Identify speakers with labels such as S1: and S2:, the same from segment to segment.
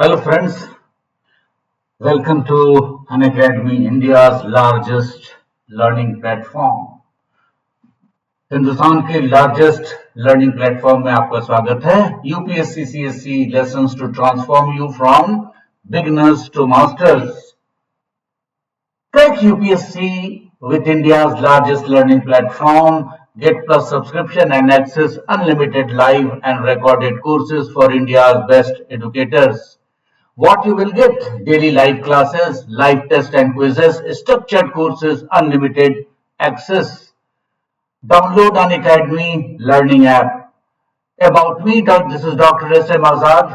S1: Hello friends, welcome to Unacademy, India's largest learning platform. Hindustan के largest learning platform में आपका स्वागत है। UPSC CSE lessons to transform you from beginners to masters. Crack UPSC with India's largest learning platform. Get Plus subscription and access unlimited live and recorded courses for India's best educators. What you will get: daily live classes, live tests and quizzes, structured courses, unlimited access. Download Unacademy learning app. About me, this is Dr. S.M. Azad.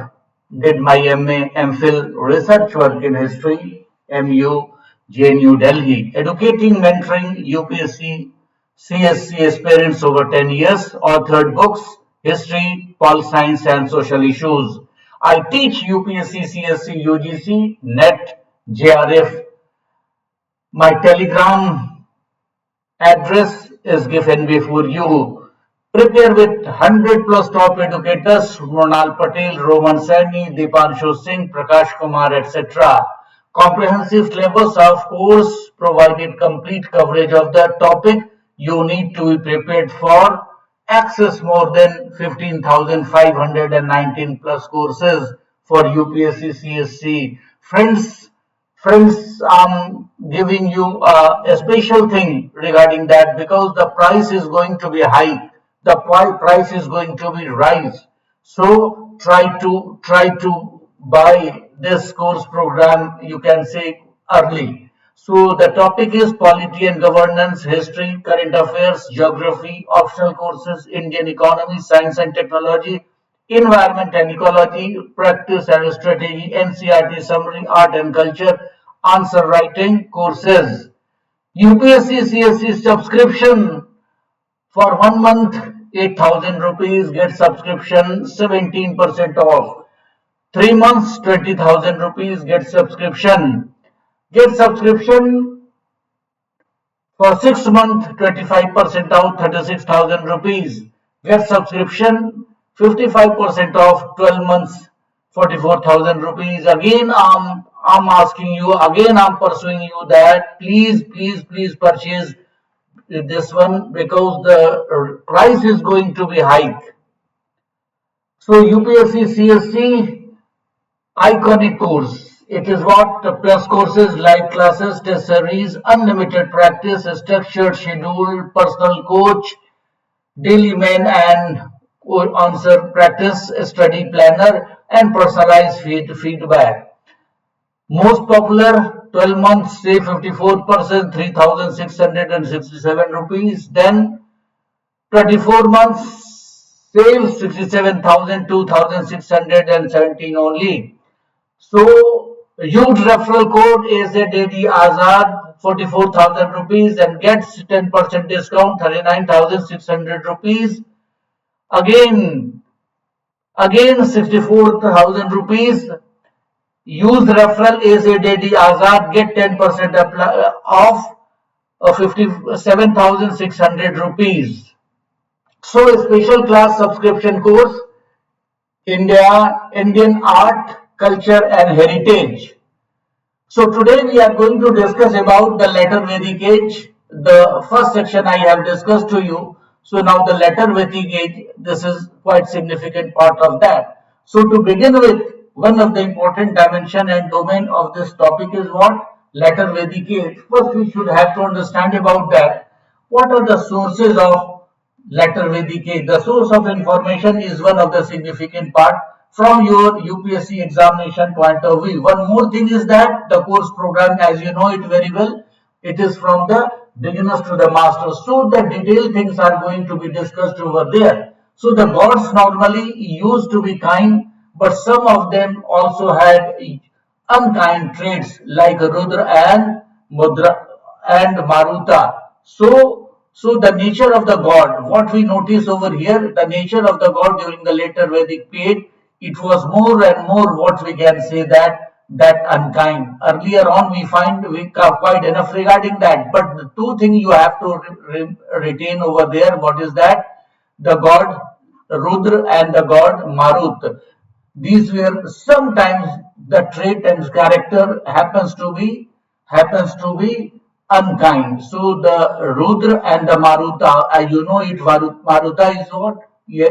S1: Did my MA, MPhil research work in history, MU, JNU Delhi. Educating, mentoring UPSC CSE aspirants over 10 years. Authored books, history, pol science and social issues. I teach UPSC, CSE, UGC, NET, JRF. My Telegram address is given before you. Prepare with 100 plus top educators: Mronal Patel, Roman Saini, Dipanshu Singh, Prakash Kumar, etc. Comprehensive syllabus of course provided complete coverage of the topic you need to be prepared for. Access more than 15,519 plus courses for UPSC CSC. Friends, I'm giving you a special thing regarding that because the price is going to be high. The price is going to be rise. So try to buy this course program, you can say, early. So the topic is polity and governance, history, current affairs, geography, optional courses, Indian economy, science and technology, environment and ecology, practice and strategy, NCERT summary, art and culture, answer writing courses. UPSC CSE subscription for 1 month 8,000 rupees, get subscription 17% off. 3 months 20,000 rupees, get subscription. Get subscription for 6 months 25% off, 36,000 rupees. Get subscription 55% off, 12 months 44,000 rupees. Again, I'm asking you, again I'm pursuing you that please purchase this one because the price is going to be high. So UPSC CSC iconic course. It is what? Plus courses, live classes, test series, unlimited practice, structured schedule, personal coach, daily main and answer practice, study planner, and personalized feedback. Most popular 12 months, say 54%, 3,667 rupees. Then 24 months, save 67,000, 2,617 only. So use referral code Azad 44,000 rupees and gets 10% discount, 39,600 rupees. Again 64,000 rupees. Use referral Azad, get 10% off, 57,600 rupees. So a special class subscription course, Indian art, culture and heritage. So today we are going to discuss about the later Vedic age. The first section I have discussed to you. So now the later Vedic age, this is quite significant part of that. So to begin with, one of the important dimension and domain of this topic is what? Later Vedic age. First we should have to understand about that. What are the sources of later Vedic age? The source of information is one of the significant part from your UPSC examination point of view. One more thing is that the course program, as you know it very well, it is from the beginners to the masters. So the detailed things are going to be discussed over there. So the gods normally used to be kind, but some of them also had unkind traits like Rudra and Mudra and Maruta. So the nature of the god, what we notice over here, the nature of the god during the later Vedic period, it was more and more what we can say that unkind. Earlier on we find we have quite enough regarding that, but the two things you have to retain over there, what is that? The god Rudra and the god Marut. These were sometimes the trait and character happens to be unkind. So the Rudra and the Maruta, you know it, Maruta is what?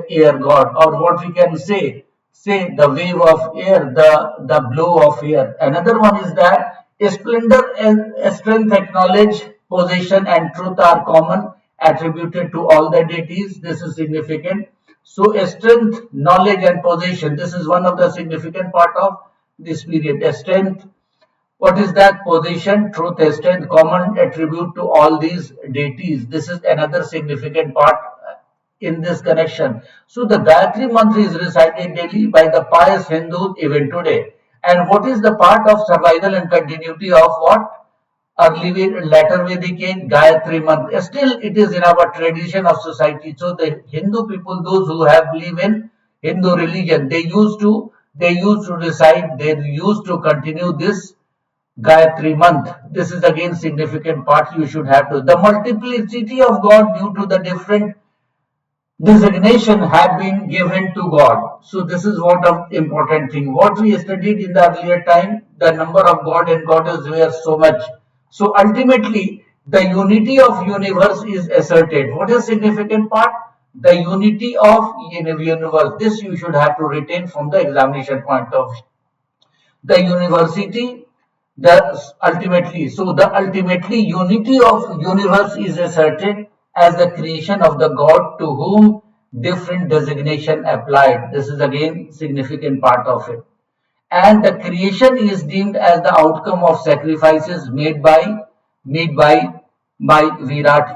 S1: Air god, or what we can say the wave of air, the blow of air. Another one is that splendor and strength, acknowledge, possession, and truth are common attributed to all the deities. This is significant. So strength, knowledge, and possession. This is one of the significant part of this period. Strength. What is that? Position, truth, strength, common attribute to all these deities. This is another significant part in this connection. So the Gayatri mantra is recited daily by the pious Hindus even today. And what is the part of survival and continuity of what? Later Vedic age, Gayatri mantra. Still, it is in our tradition of society. So the Hindu people, those who have believe in Hindu religion, they used to recite, they used to continue this Gayatri month. This is again significant part you should have to. The multiplicity of God due to the different designation have been given to God. So this is what of important thing. What we studied in the earlier time, the number of God and goddess were so much. So ultimately, the unity of universe is asserted. What is significant part? The unity of universe. This you should have to retain from the examination point of view. The university, the ultimately unity of universe is asserted as the creation of the god to whom different designation applied. This is again significant part of it. And the creation is deemed as the outcome of sacrifices made by Virat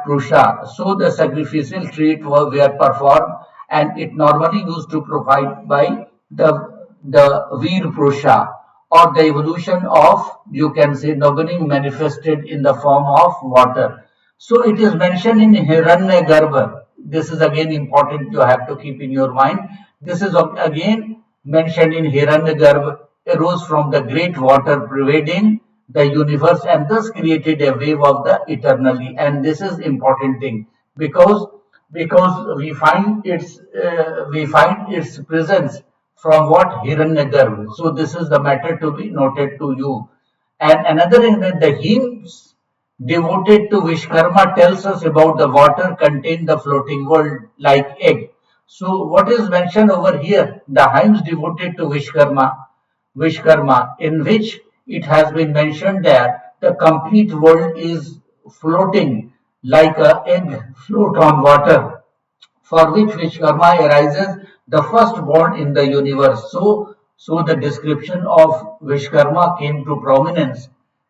S1: Purusha. So the sacrificial treat were performed, and it normally used to provide by the Vir Purusha, or the evolution of, you can say, Nogani manifested in the form of water. So it is mentioned in Hiranyagarbha. This is again important, you have to keep in your mind. This is again mentioned in Hiranyagarbha, arose from the great water pervading the universe and thus created a wave of the eternally. And this is important thing, because we find its presence from what? Hiranyagarbha. So this is the matter to be noted to you. And another thing, that the hymns devoted to Vishkarma tells us about the water contained the floating world like egg. So what is mentioned over here? The hymns devoted to Vishkarma, in which it has been mentioned that the complete world is floating like a egg float on water, for which Vishkarma arises, the firstborn in the universe. So the description of Vishkarma came to prominence,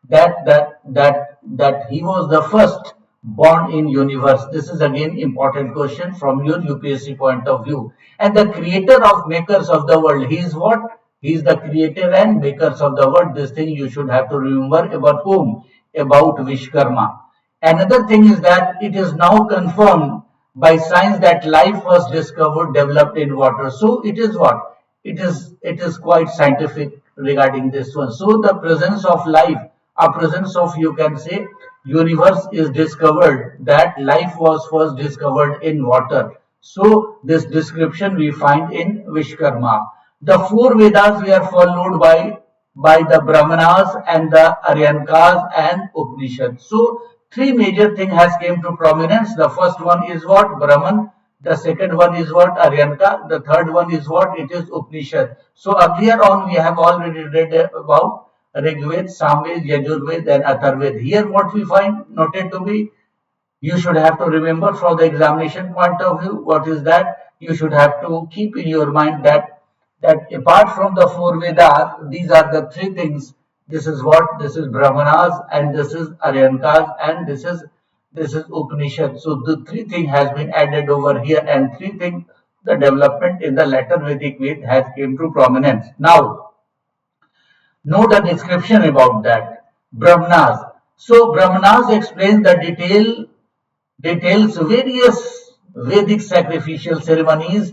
S1: that he was the first born in universe. This is again important question from your UPSC point of view. And the creator of makers of the world, he is what? He is the creator and makers of the world. This thing you should have to remember. About whom? About Vishkarma. Another thing is that it is now confirmed by science that life was discovered, developed in water. So it is what? It is quite scientific regarding this one. So the presence of life, a presence of, you can say, universe is discovered, that life was first discovered in water. So this description we find in Vishkarma. The four Vedas were followed by the Brahmanas and the Aryankas and Upanishads. So three major things has came to prominence. The first one is what? Brahman. The second one is what? Aryanka. The third one is what? It is Upanishad. So earlier on we have already read about Rigved, Samved, Yajurved and Atharved. Here what we find noted to be, you should have to remember from the examination point of view. What is that? You should have to keep in your mind that apart from the four Vedas, these are the three things. This is what? This is Brahmanas, and this is Aryankas, and this is Upanishad. So the three things has been added over here, and three things, the development in the later Vedic Ved has came to prominence. Now, know the description about that. Brahmanas. So Brahmanas explains the details various Vedic sacrificial ceremonies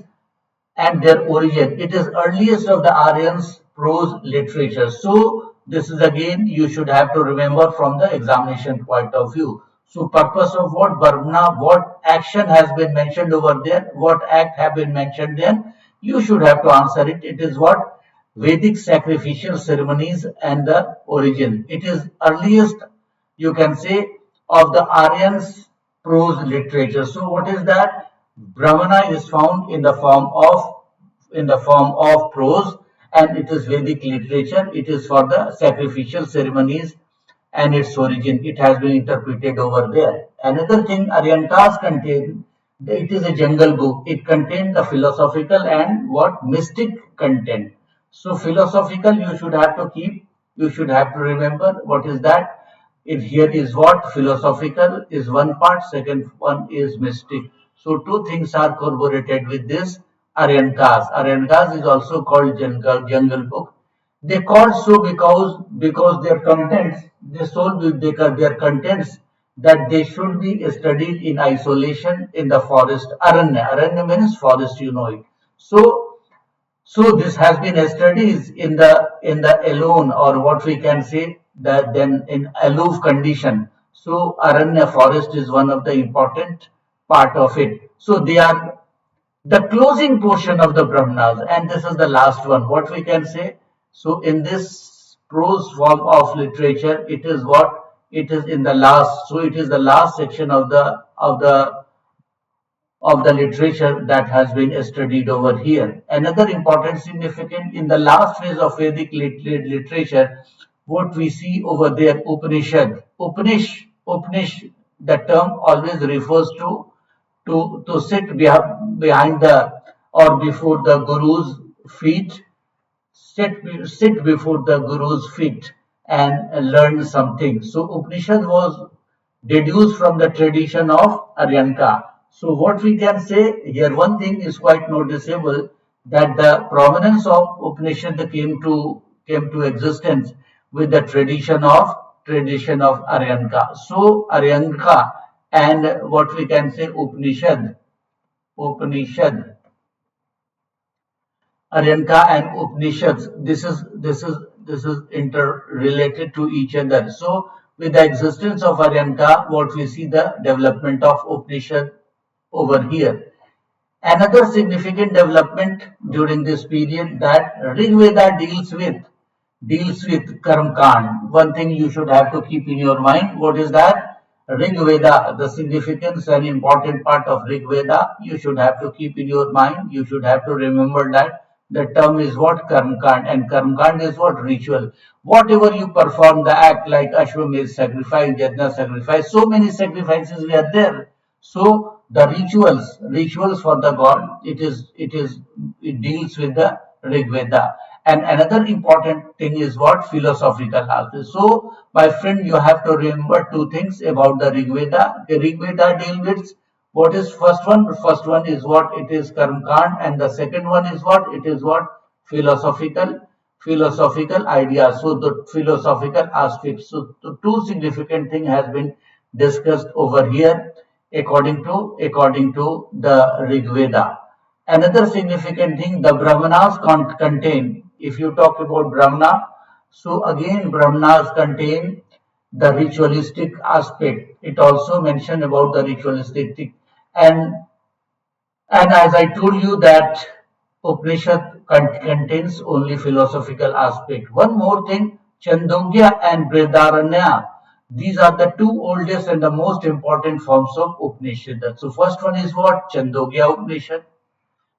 S1: and their origin. It is earliest of the Aryans prose literature. So this is again you should have to remember from the examination point of view. So purpose of what? Brahmana, what action has been mentioned over there, what act have been mentioned there, you should have to answer it. It is what? Vedic sacrificial ceremonies and the origin. It is earliest, you can say, of the Aryans prose literature. So what is that? Brahmana is found in the form of prose, and it is Vedic literature. It is for the sacrificial ceremonies and its origin. It has been interpreted over there. Another thing, Aryankas contain, it is a jungle book. It contains the philosophical and what mystic content. So philosophical, you should have to remember what is that. It here is what philosophical is one part, second one is mystic. So two things are corroborated with this Aryankas. Aryankas is also called jungle book. They called so because their contents, they sold their contents that they should be studied in isolation in the forest. Aranya. Aranya means forest, you know it. So this has been studied in the alone, or what we can say that then in aloof condition. So Aranya forest is one of the important part of it. So they are the closing portion of the Brahmanas, and this is the last one. What we can say? So in this prose form of literature, it is what it is in the last. So it is the last section of the literature that has been studied over here. Another important significant in the last phase of Vedic literature, what we see over there, Upanishad. Upanish, the term always refers to sit behind the or before the guru's feet, sit before the guru's feet and learn something. So Upanishad was deduced from the tradition of Aryanka. So what we can say here, one thing is quite noticeable that the provenance of Upanishad came to existence with the tradition of Aryanka. So Aryanka and what we can say Upanishad Aryanka and Upanishads. This is interrelated to each other. So with the existence of Aryanka, what we see the development of Upanishad over here. Another significant development during this period that Rig Veda deals with Karm Kand. One thing you should have to keep in your mind, what is that? Rig Veda, the significance and important part of Rig Veda, you should have to keep in your mind. You should have to remember that the term is what? Karm Kand, and Karm Kand is what? Ritual. Whatever you perform the act like Ashwamedh sacrifice, Yajna sacrifice, so many sacrifices were there. So the rituals for the god, it deals with the Rig Veda. And another important thing is what? Philosophical aspect. So, my friend, you have to remember two things about the Rig Veda. The Rig Veda deal with what is first one? First one is what? It is Karm Kand, and the second one is what? It is what? Philosophical ideas. So the philosophical aspects. So the two significant thing has been discussed over here according to the Rig Veda. Another significant thing, the Brahmanas contain, if you talk about Brahmana, so again Brahmanas contain the ritualistic aspect. It also mentioned about the ritualistic and and as I told you that Upanishad contains only philosophical aspect. One more thing, Chandogya and Brihadaranya. These are the two oldest and the most important forms of Upanishad. So first one is what? Chandogya Upanishad.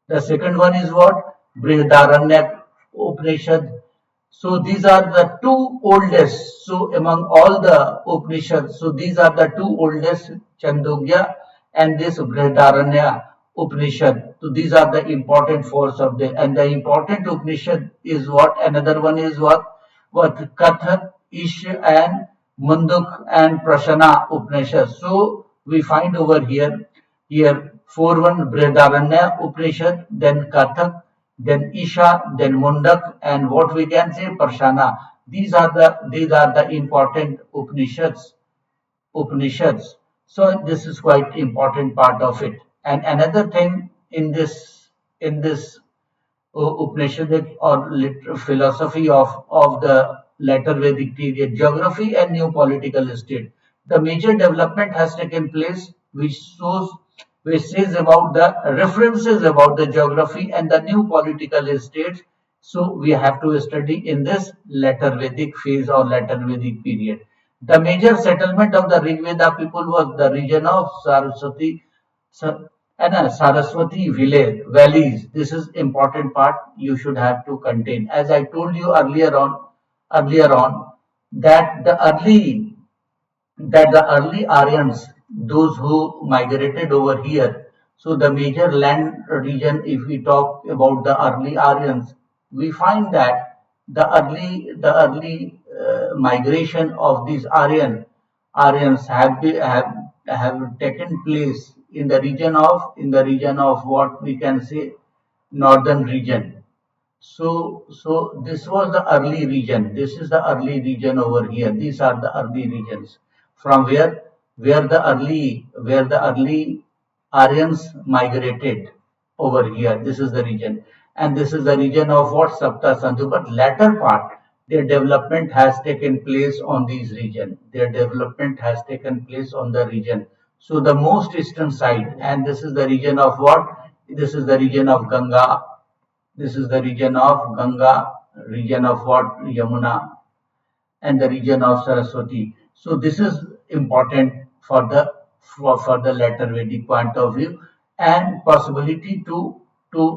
S1: The second one is what? Brihadaranya Upanishad. So these are the two oldest. So among all the Upanishads, so these are the two oldest, Chandogya and this Brihadaranya Upanishad. So these are the important fours of the, and the important Upanishad is what? Another one is what? What? Kathak, Ish and Munduk and Prashana Upanishad. So we find over here four one Brihadaranya Upanishad, then Kathak, then Isha, then Mundak, and what we can say Prashana. These are the important Upanishads. So this is quite important part of it. And another thing in this Upanishadic or philosophy of the later Vedic period, geography and new political state. The major development has taken place which says about the references about the geography and the new political states So we have to study in this later Vedic phase or later Vedic period. The major settlement of the Rig Veda people was the region of Saraswati, Saraswati valleys. This is important part you should have to contain. As I told you earlier on that the early Aryans, those who migrated over here, so the major land region, if we talk about the early Aryans, we find that the early migration of these Aryans have taken place in the region of what we can say northern region. So this was the early region. This is the early region over here. These are the early regions from where the early Aryans migrated over here. This is the region, and this is the region of what Sapta Sandhu. But latter part, their development has taken place on these region. Their development has taken place on the region. So the most eastern side, and this is the region of what? This is the region of Ganga, this is the region of Ganga, region of what? Yamuna, and the region of Saraswati. So this is important for the later Vedic point of view and possibility to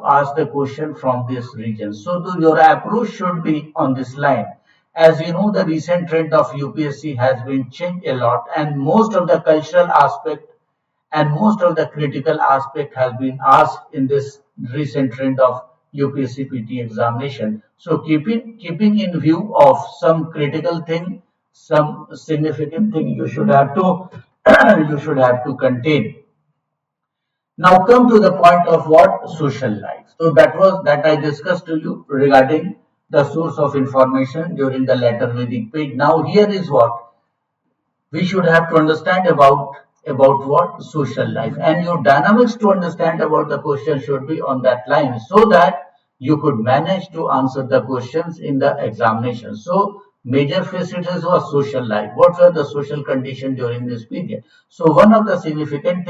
S1: ask the question from this region. So your approach should be on this line. As you know, the recent trend of UPSC has been changed a lot, and most of the cultural aspect and most of the critical aspect has been asked in this recent trend of UPSC PT examination. So keeping in view of some critical thing, some significant thing you should have to you should have to contain. Now come to the point of what? Social life. So that I discussed to you regarding the source of information during the later Vedic page. Now here is what we should have to understand about what? Social life, and your dynamics to understand about the question should be on that line, so that you could manage to answer the questions in the examination. So major factors was social life. What were the social condition during this period? So one of the significant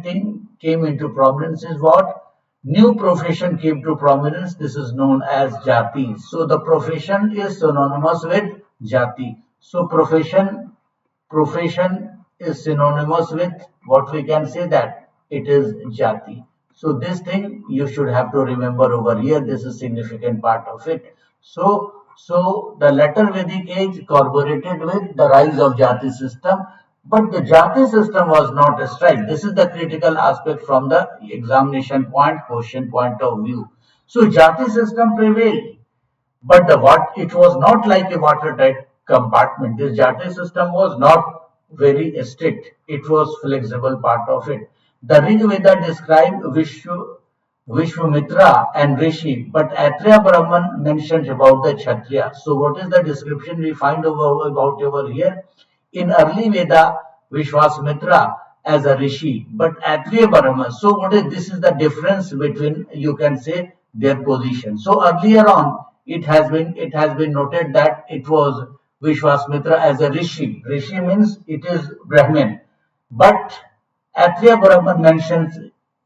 S1: thing came into prominence is what? New profession came to prominence. This is known as jati. So the profession is synonymous with jati. So profession is synonymous with what we can say that it is jati. So this thing you should have to remember over here. This is significant part of it. So the later Vedic age corroborated with the rise of jati system, but the jati system was not strict. This is the critical aspect from the examination question point of view. So jati system prevailed, but the what it was not like a watertight compartment. This Jati system was not very strict. It was flexible part of it. The Rig Veda described Vishwamitra and Rishi, but Atriya Brahman mentioned about the Kshatriya. So what is the description we find about over here? In early Veda, Vishwamitra as a Rishi, but Atriya Brahman. So what is this? Is the difference between, you can say, their position. So earlier on, it has been noted that it was Vishwamitra as a Rishi. Rishi means it is Brahmin, but Atriya Brahman mentions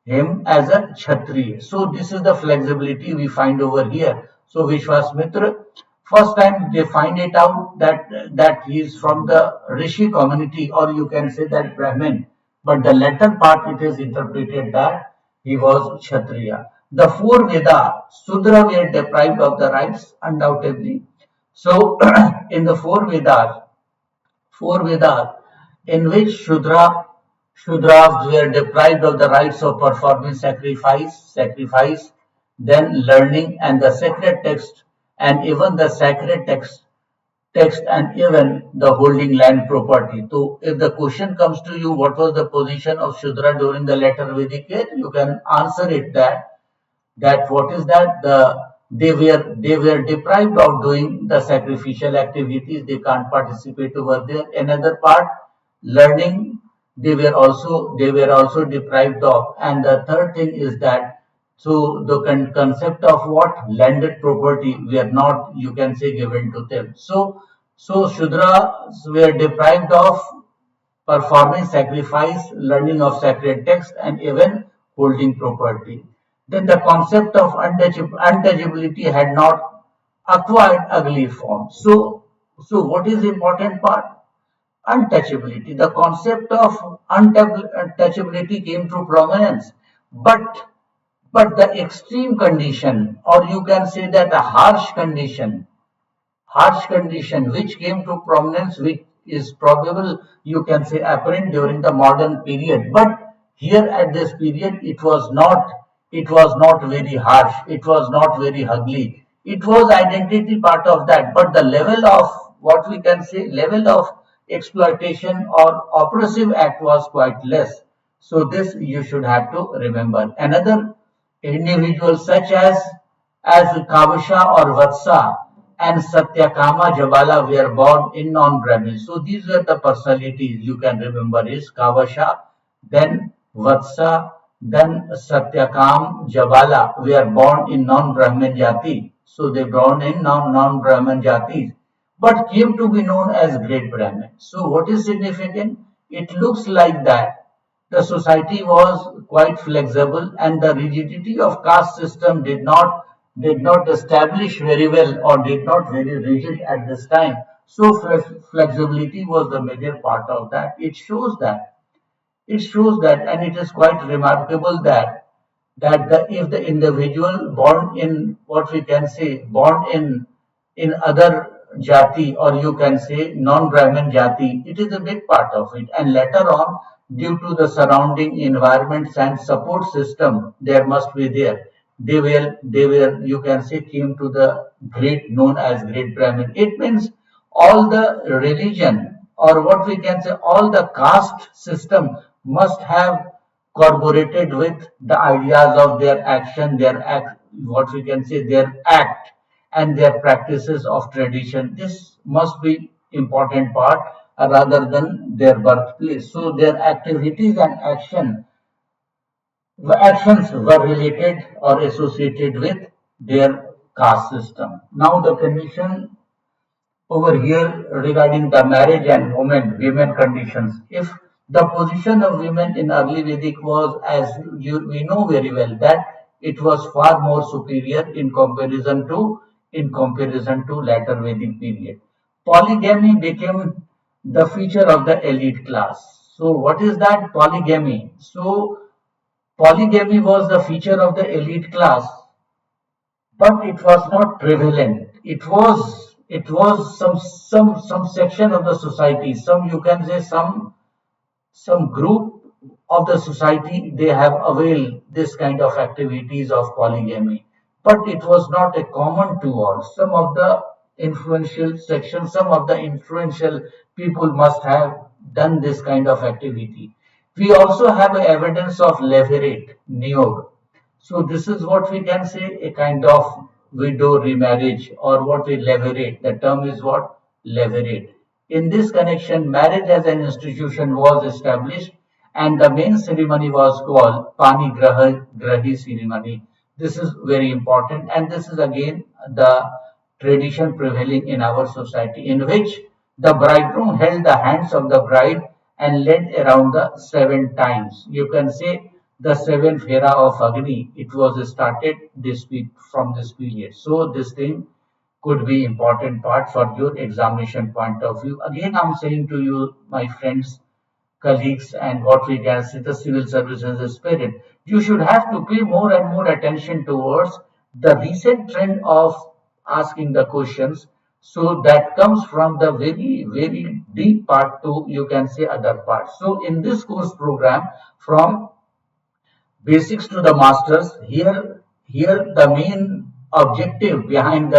S1: him as a Kshatriya. So this is the flexibility we find over here. So Vishwamitra, first time they find it out that he is from the Rishi community, or you can say that Brahmin. But the latter part it is interpreted that he was Kshatriya. The four Vedas, Sudra were deprived of the rights, undoubtedly. So in the four Vedas in which Shudras were deprived of the rights of performing sacrifice, then learning and the sacred text, and even the sacred text and even the holding land property. So if the question comes to you, what was the position of Shudra during the later Vedic age, you can answer it that what is that they were deprived of doing the sacrificial activities. They can't participate over there. Another part, learning, they were also deprived of. And the third thing is that, so the concept of what? Landed property were not, you can say, given to them. So Shudras were deprived of performing sacrifice, learning of sacred text, and even holding property. then the concept of untouchability had not acquired ugly form. So what is the important part? Untouchability. The concept of untouchability came to prominence, but the extreme condition, or you can say that a harsh condition which came to prominence, which is probable, you can say apparent during the modern period. But here at this period, it was not very harsh, it was not very ugly. It was identity part of that, but the level of what we can say, level of exploitation or oppressive act was quite less. So this you should have to remember. Another individuals such as Kavasha or Vatsa and Satyakama Jabala were born in non-Brahmin. So these were the personalities you can remember is Kavasha, then Vatsa, then Satyakam Jabala were born in non-Brahmin Jati. So they born in non-Brahmin Jatis, but came to be known as Great Brahmin. So what is significant? It looks like that the society was quite flexible and the rigidity of caste system did not establish very well or did not very rigid at this time. So flexibility was the major part of that. It shows that, and it is quite remarkable that if the individual born in what we can say born in other jati, or you can say non-Brahmin jati, it is a big part of it. And later on, due to the surrounding environments and support system, there must be there. They were you can say came to the great known as Great Brahmin. It means all the religion, or what we can say all the caste system must have corroborated with the ideas of their action, what we can say their act and their practices of tradition. This must be important part rather than their birthplace. So their activities and actions were related or associated with their caste system. Now the condition over here regarding the marriage and women conditions. If the position of women in early Vedic was, as we know very well, that it was far more superior in comparison to later Vedic period. Polygamy became the feature of the elite class. So what is that polygamy? So polygamy was the feature of the elite class, but it was not prevalent. It was some section of the society, some you can say some group of the society, they have availed this kind of activities of polygamy, but it was not a common to all. Some of the influential sections, some of the influential people must have done this kind of activity. We also have evidence of levirate niyog. So this is what we can say a kind of widow remarriage, or what we levirate. The term is what? Levirate. In this connection, marriage as an institution was established, and the main ceremony was called Pani Grahi ceremony. This is very important, and this is again the tradition prevailing in our society, in which the bridegroom held the hands of the bride and led around the 7 times. You can say the seventh era of Agni. It was started from this period. So this thing could be important part for your examination point of view. Again, I'm saying to you, my friends, colleagues, and what we can see the civil services spirit, you should have to pay more and more attention towards the recent trend of asking the questions. So that comes from the very, very deep part to, you can say, other parts. So in this course program, from basics to the masters, here the main objective behind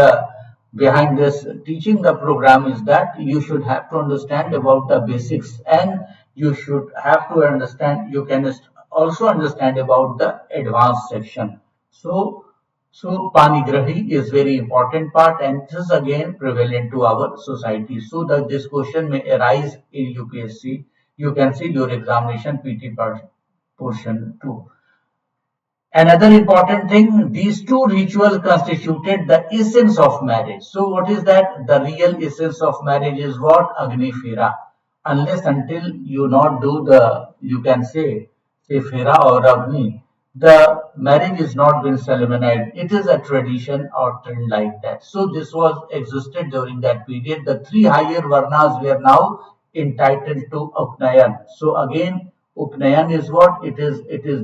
S1: this teaching the program is that you should have to understand about the basics, and you should have to understand, you can also understand about the advanced section. So panigrahi is very important part, and this is again prevalent to our society. So that this question may arise in UPSC, you can see your examination PT part portion 2. Another important thing, these two rituals constituted the essence of marriage. So what is that? The real essence of marriage is what? Agni Fera. Unless until you not do the, you can say Fera or Agni, the marriage is not been solemnized. It is a tradition or trend like that. So this was existed during that period. The three higher varnas were now entitled to Upnayan. So again, Upnayan is what? It is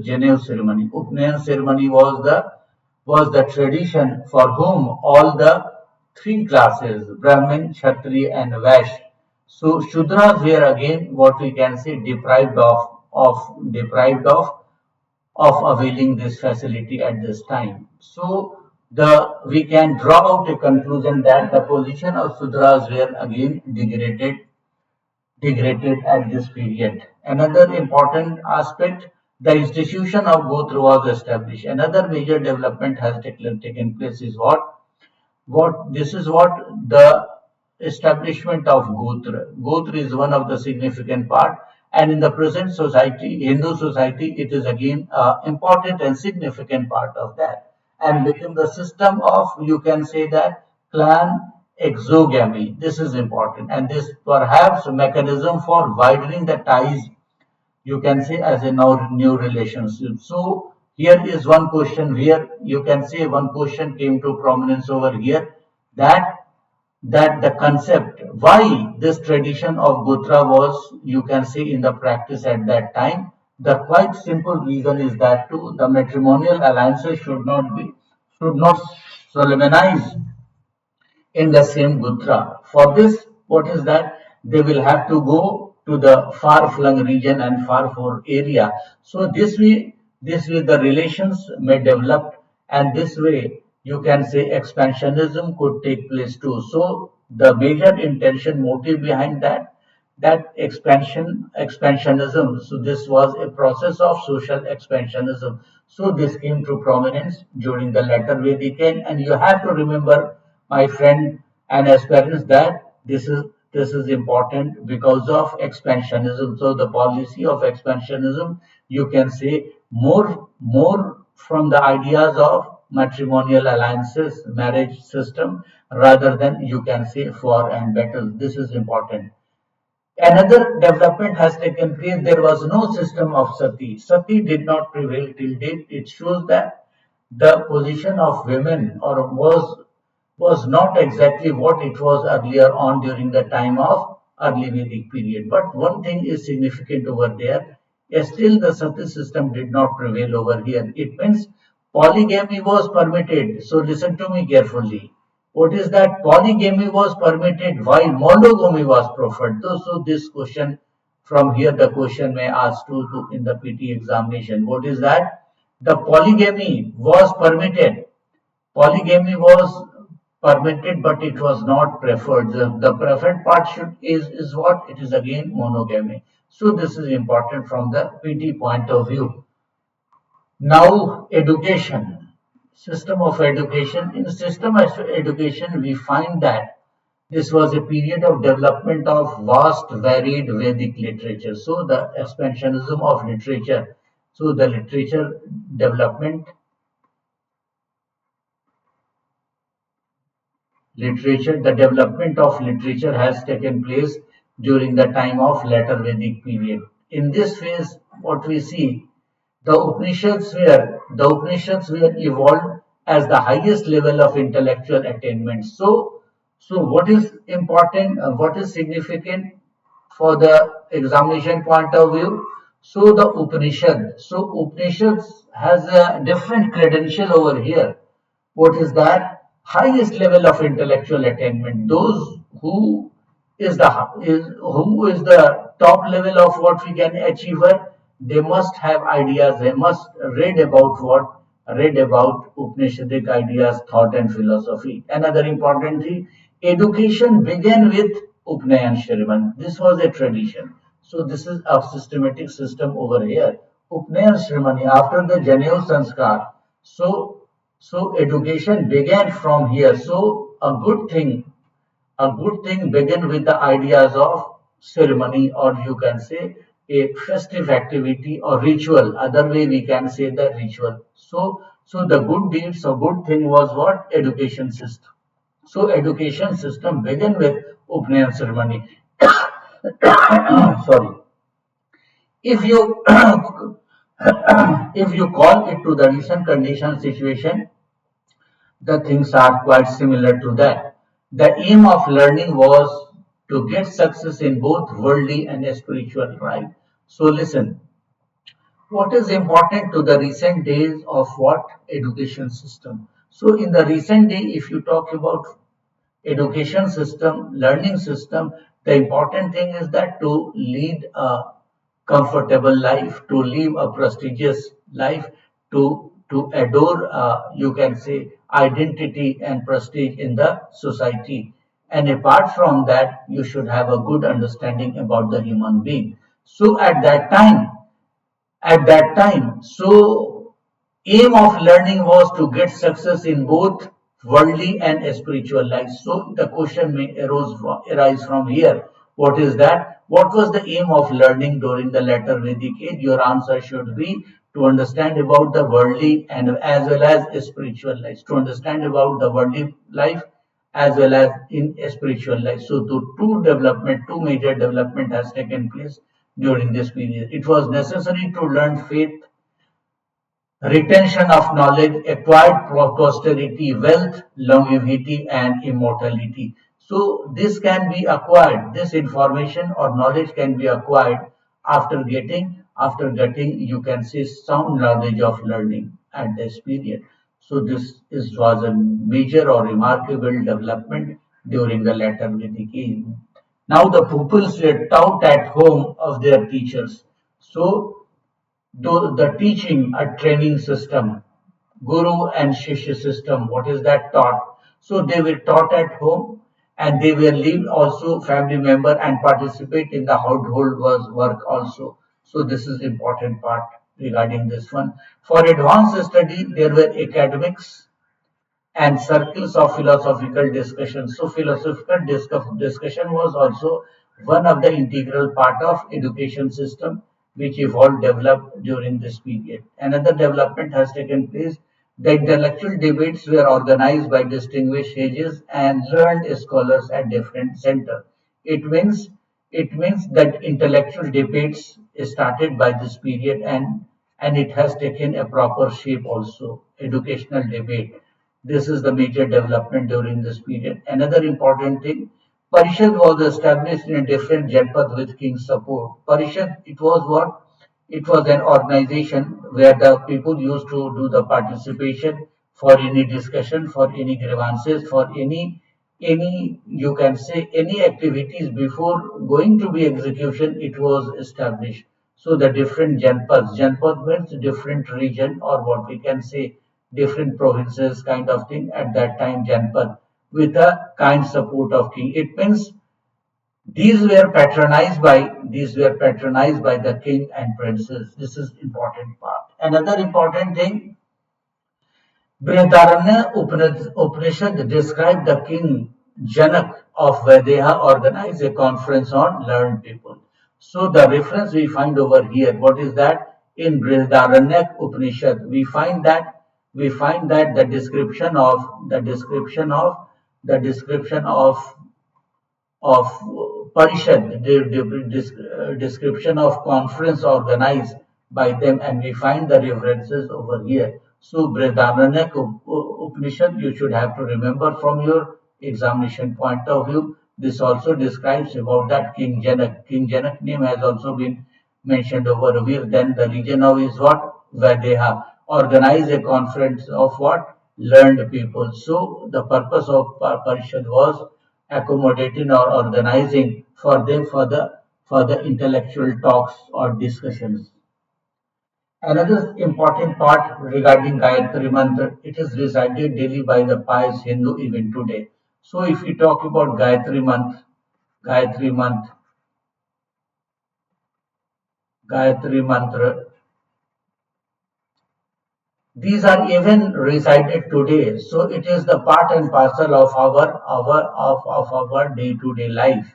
S1: Janev ceremony. Upnayan ceremony was the tradition for whom all the three classes, Brahmin, Kshatriya and Vaishya. So Shudras were again what we can say deprived of availing this facility at this time. So we can draw out a conclusion that the position of Sudras were again degraded at this period. Another important aspect, the institution of Gotra was established. Another major development has taken place is what this is what the establishment of Gotra. Gotra is one of the significant part, and in the present society, Hindu society, it is again important and significant part of that, and become the system of, you can say that, clan exogamy. This is important, and this perhaps mechanism for widening the ties, you can say, as a now new relationship. So here is one question where you can say one question came to prominence over here, that the concept why this tradition of Gotra was, you can say, in the practice at that time. The quite simple reason is that too, the matrimonial alliances should not solemnize in the same Gutra. For this, what is that? They will have to go to the far-flung region and far-flung area. So this way the relations may develop, and this way you can say expansionism could take place too. So the major intention motive behind that expansionism. So this was a process of social expansionism. So this came to prominence during the latter Vedic age, and you have to remember, my friend and aspirants, that this is important because of expansionism. So the policy of expansionism, you can say, more from the ideas of matrimonial alliances, marriage system, rather than, you can say, war and battle. This is important. Another development has taken place. There was no system of sati. Sati did not prevail till date. It shows that the position of women or was not exactly what it was earlier on during the time of early Vedic period. But one thing is significant over there. Still, the sati system did not prevail over here. It means polygamy was permitted. So listen to me carefully. What is that? Polygamy was permitted while monogamy was preferred. So this question, from here the question may ask to in the PT examination. What is that? The polygamy was permitted. Polygamy was permitted, but it was not preferred. The preferred part is what? It is again monogamy. So this is important from the PT point of view. Now, education, system of education. In system of education, we find that this was a period of development of vast, varied Vedic literature. So the expansionism of literature. So the literature development, the development of literature has taken place during the time of later Vedic period. In this phase, what we see, the Upanishads were evolved as the highest level of intellectual attainment. So what is important, what is significant for the examination point of view? So the Upanishads has a different credential over here. What is that? Highest level of intellectual attainment. Those who is the top level of what we can achieve, they must have ideas, they must read about Upanishadic ideas, thought and philosophy. Another important thing, education began with Upnayan Shriman. This was a tradition. So this is a systematic system over here. Upnayan Shrimani after the Janev Sanskar. So education began from here. So a good thing began with the ideas of ceremony, or you can say a festive activity or ritual. Other way we can say the ritual. So the good deeds or good thing was what? Education system. So education system began with Upnayan ceremony. Sorry. If you If you call it to the recent condition situation, the things are quite similar to that. The aim of learning was to get success in both worldly and spiritual life. So listen, what is important to the recent days of what education system? So in the recent day, if you talk about education system, learning system, the important thing is that to lead a comfortable life, to live a prestigious life, to adore, you can say, identity and prestige in the society. And apart from that, you should have a good understanding about the human being. So at that time, so aim of learning was to get success in both worldly and spiritual life. So the question may arise from here. What is that? What was the aim of learning during the later Vedic age? Your answer should be to understand about the worldly and as well as spiritual life. To understand about the worldly life as well as in spiritual life. So two major development has taken place during this period. It was necessary to learn faith, retention of knowledge, acquired posterity, wealth, longevity, and immortality. So this can be acquired. This information or knowledge can be acquired after getting you can say sound knowledge of learning at this period. So was a major or remarkable development during the later Vedic age. Now the pupils were taught at home of their teachers. So the teaching a training system, guru and shishya system, what is that taught? So they were taught at home and they were leave also family member and participate in the household work also. So this is important part regarding this one. For advanced study, there were academics and circles of philosophical discussion. So philosophical discussion was also one of the integral part of education system which evolved developed during this period. Another development has taken place. The intellectual debates were organized by distinguished sages and learned scholars at different centers. It means it means that intellectual debates started by this period and it has taken a proper shape also. Educational debate, this is the major development during this period. Another important thing, Parishad was established in a different Janpath with king's support. Parishad, it was what? It was an organization where the people used to do the participation for any discussion, for any grievances, for any you can say any activities before going to be execution. It was established. So the different Janpaths, Janpath means different region or what we can say different provinces kind of thing at that time Janpath with the kind support of king. It means these were patronized by the king and princes. This is important part. Another important thing, Brihadaranya Upanishad described the king Janak of Vaideha organized a conference on learned people. So the reference we find over here, what is that? In Brihadaranya Upanishad, we find that the description of Parishad, the description of conference organized by them, and we find the references over here. So, Brihadaranyaka Upanishad, you should have to remember from your examination point of view. This also describes about that King Janak. King Janak name has also been mentioned over here. Then the region of is what? Vaideha. Organize a conference of what? Learned people. So the purpose of Parishad was accommodating or organizing for them for the intellectual talks or discussions. Another important part regarding Gayatri Mantra, it is recited daily by the pious Hindu even today. So if we talk about Gayatri Mantra, Gayatri Mantra, these are even recited today. So it is the part and parcel of our day-to-day life.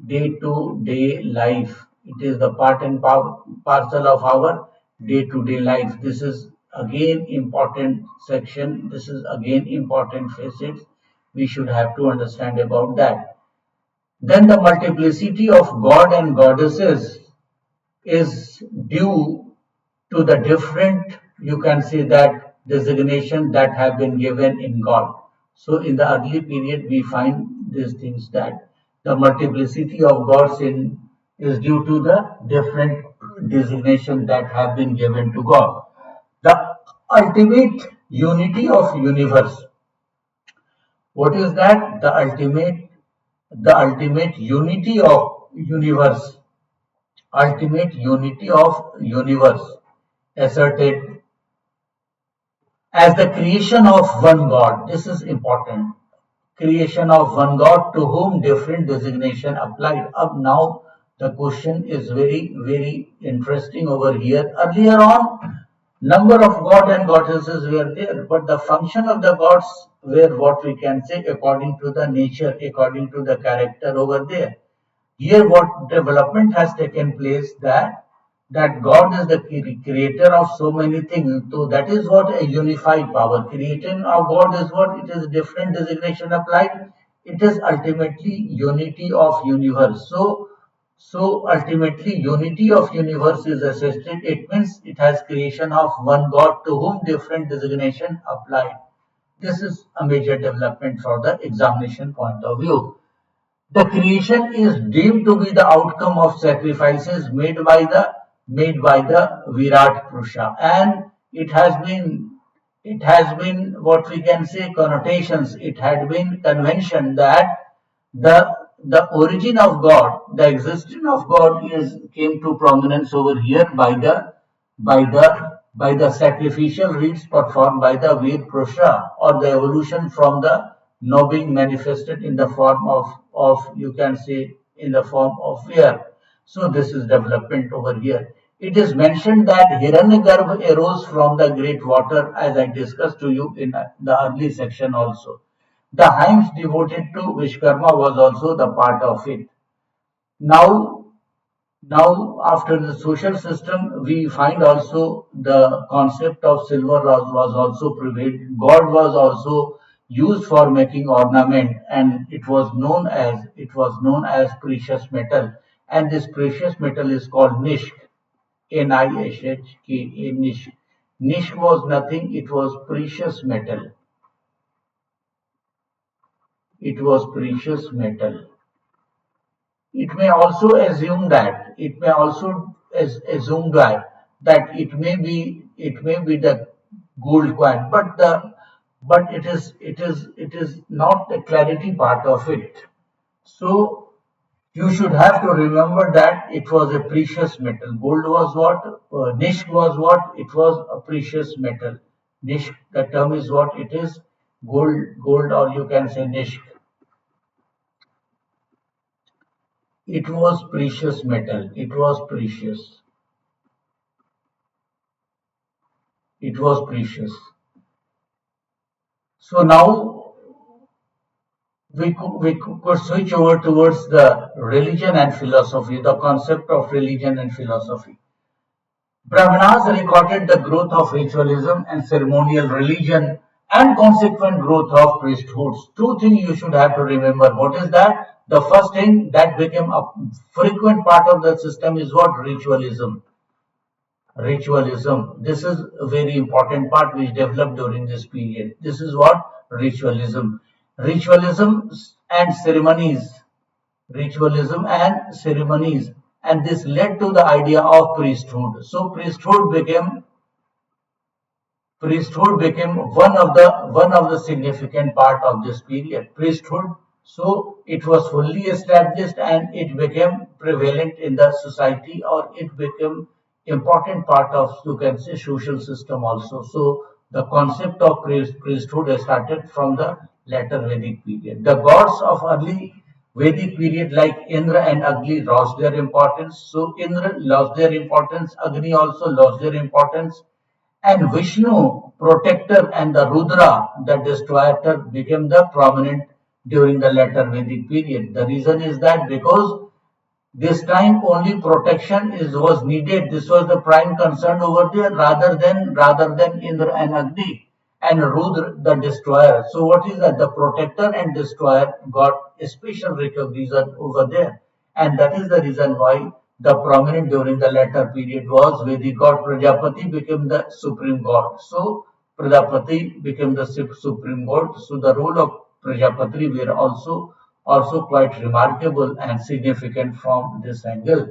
S1: Day-to-day life. It is the part and parcel of our day-to-day life. This is again important section. This is again important facets. We should have to understand about that. Then the multiplicity of God and goddesses is due to the different, you can say that, designation that have been given in God. So in the early period, we find these things that the multiplicity of gods in is due to the different designation that have been given to God. The ultimate unity of universe. What is that? The ultimate unity of universe. Ultimate unity of universe asserted as the creation of one God. This is important. Creation of one God to whom different designation applied. Up now, the question is very, very interesting over here. Earlier on, number of god and goddesses were there, but the function of the gods were what we can say according to the nature, according to the character over there. Here, what development has taken place that God is the creator of so many things. So that is what a unified power. Creation of God is what it is different designation applied. It is ultimately unity of universe. So ultimately unity of universe is assisted. It means it has creation of one God to whom different designation applied. This is a major development for the examination point of view. The creation is deemed to be the outcome of sacrifices made by the Virat Purusha, and it has been what we can say connotations. It had been convention that the the origin of God, the existence of God, is came to prominence over here by the sacrificial rites performed by the Vir Purusha, or the evolution from the now being manifested in the form of you can say in the form of air. So this is development over here. It is mentioned that Hiranyagarbha arose from the great water, as I discussed to you in the early section also. The hymns devoted to Vishkarma was also the part of it. Now, now, after the social system, we find also the concept of silver was also prevailed. Gold was also used for making ornament, and it was known as precious metal. And this precious metal is called nishk, Nishk, nishk. Nishk was nothing; it was precious metal. It was precious metal. It may also assume that it may be the gold coin, but it is not the clarity part of it. So you should have to remember that it was a precious metal. Gold was what? Nishk was what? It was a precious metal. Nishk, the term is what it is. Gold, or you can say nishk. It was precious metal. It was precious. It was precious. So now we could switch over towards the religion and philosophy, the concept of religion and philosophy. Brahmanas recorded the growth of ritualism and ceremonial religion and consequent growth of priesthoods. Two things you should have to remember. What is that? The first thing that became a frequent part of the system is what? Ritualism. Ritualism. This is a very important part which developed during this period. This is what? Ritualism. Ritualism and ceremonies. Ritualism and ceremonies. And this led to the idea of priesthood. So priesthood became one of the significant part of this period. Priesthood, so it was fully established and it became prevalent in the society, or it became important part of, you can say, social system also. So the concept of priesthood started from the later Vedic period. The gods of early Vedic period like Indra and Agni lost their importance. So Indra lost their importance, Agni also lost their importance, and Vishnu, protector, and the Rudra, the destroyer, became the prominent during the later Vedic period. The reason is that because this time only protection was needed. This was the prime concern over there, rather than Indra and Agni and Rudra the destroyer. So what is that? The protector and destroyer got a special recognition over there, and that is the reason why the prominent during the latter period was Vedic god Prajapati became the supreme god. So Prajapati became the supreme god. So the role of Prajapati were also quite remarkable and significant from this angle.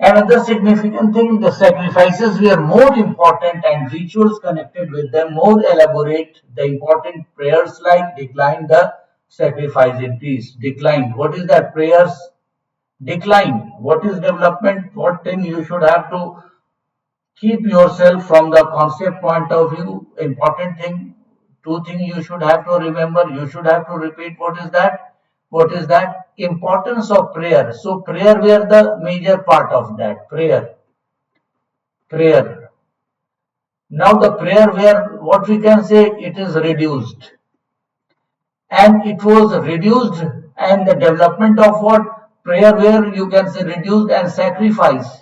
S1: Another significant thing, the sacrifices were more important and rituals connected with them more elaborate. The important prayers like decline the sacrifice increase. Decline. What is that? Prayers decline. What is development? What thing you should have to keep yourself from the concept point of view. Important thing, two things you should have to remember. You should have to repeat. What is that? What is that? Importance of prayer. So prayer were the major part of that. Prayer. Now the prayer where what we can say it is reduced. And it was reduced and the development of what? Prayer where you can say reduced and sacrifice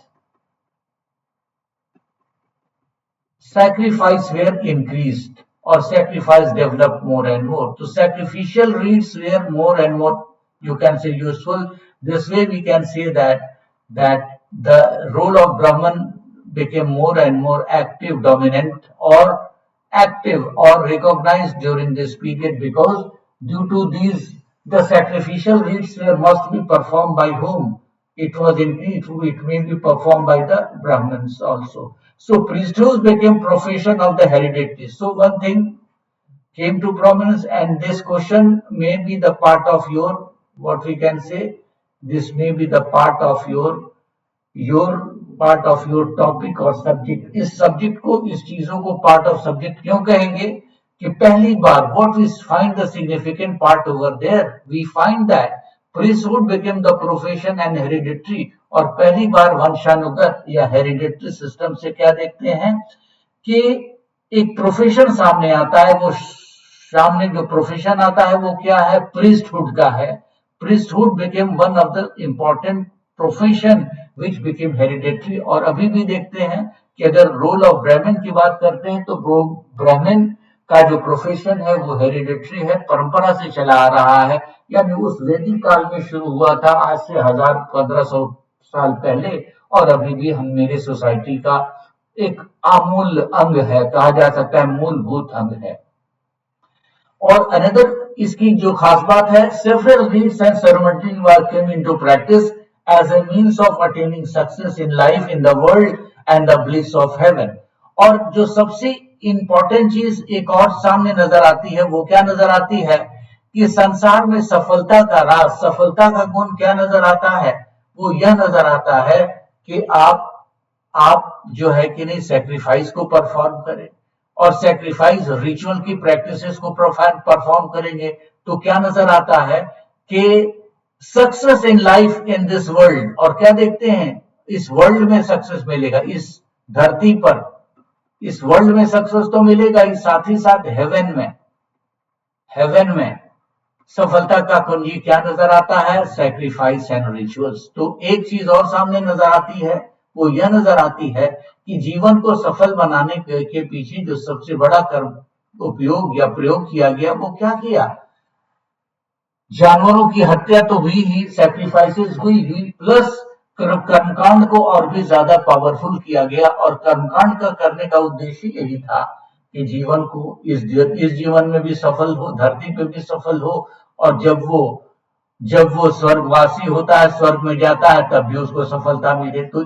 S1: were increased or sacrifice developed more and more. So sacrificial rites were more and more, you can say, useful. This way we can say that the role of Brahman became more and more active, dominant, or active or recognized during this period because due to these the sacrificial rites were must be performed by whom? It may be performed by the Brahmins also. So priesthoods became profession of the hereditary. So one thing came to prominence, and this question may be the part of your what we can say. This may be the part of your part of your topic और subject. इस subject को इस चीजों को part of subject क्यों कहेंगे कि पहली बार what we find the significant part over there we find that priesthood became the profession and hereditary और पहली बार वंशानुगत या हेरिडिटरी सिस्टम से क्या देखते हैं कि एक प्रोफेशन सामने आता है. वो सामने जो प्रोफेशन आता है वो क्या है? priesthood का है. priesthood became one of the important profession which became hereditary. और अभी भी देखते हैं कि अगर रोल ऑफ ब्राह्मण की बात करते हैं तो ब्राह्मण का जो प्रोफेशन है वो हेरिडिटरी है, परंपरा से चला आ रहा है. यानी उस वैदिक काल में शुरू हुआ था आज से 1500 साल पहले और अभी भी हम मेरे सोसाइटी का एक अमूल अंग है, कहा जा सकता है मूलभूत अंग है. और अनदर इसकी जो खास बात है, several rites and ceremonies came into practice as a means of attaining success in life in the world and the bliss of heaven. और जो सबसे इंपॉर्टेंट चीज एक और सामने नजर आती है वो क्या नजर आती है कि संसार में सफलता का राज, सफलता का गुण क्या नजर आता है? वो यह नजर आता है कि आप जो है कि नहीं सैक्रिफाइस को परफॉर्म करें और सैक्रिफाइस रिचुअल की प्रैक्टिसेस को परफॉर्म करेंगे तो क्या नजर आता है कि success in life in this world. और क्या देखते हैं? इस वर्ल्ड में सक्सेस मिलेगा, इस धरती पर इस वर्ल्ड में सक्सेस तो मिलेगा ही, साथ ही साथ हेवन में सफलता का कुंजी क्या नजर आता है? Sacrifice and rituals. तो एक चीज और सामने नजर आती है वो यह नजर आती है कि जीवन को सफल बनाने के पीछे जो सबसे बड़ा कर्म उपयोग या प्रयोग किया गया वो क्या किया? जानवरों की हत्या तो हुई ही, सैक्रिफाइसेस हुई प्लस कर्मकांड को और भी ज्यादा पावरफुल किया गया. और कर्मकांड का करने का उद्देश्य यही था कि जीवन को इस जीवन में भी सफल हो, धरती पे भी सफल हो और जब वो स्वर्गवासी होता है, स्वर्ग में जाता है तब भी उसको सफलता मिले. तो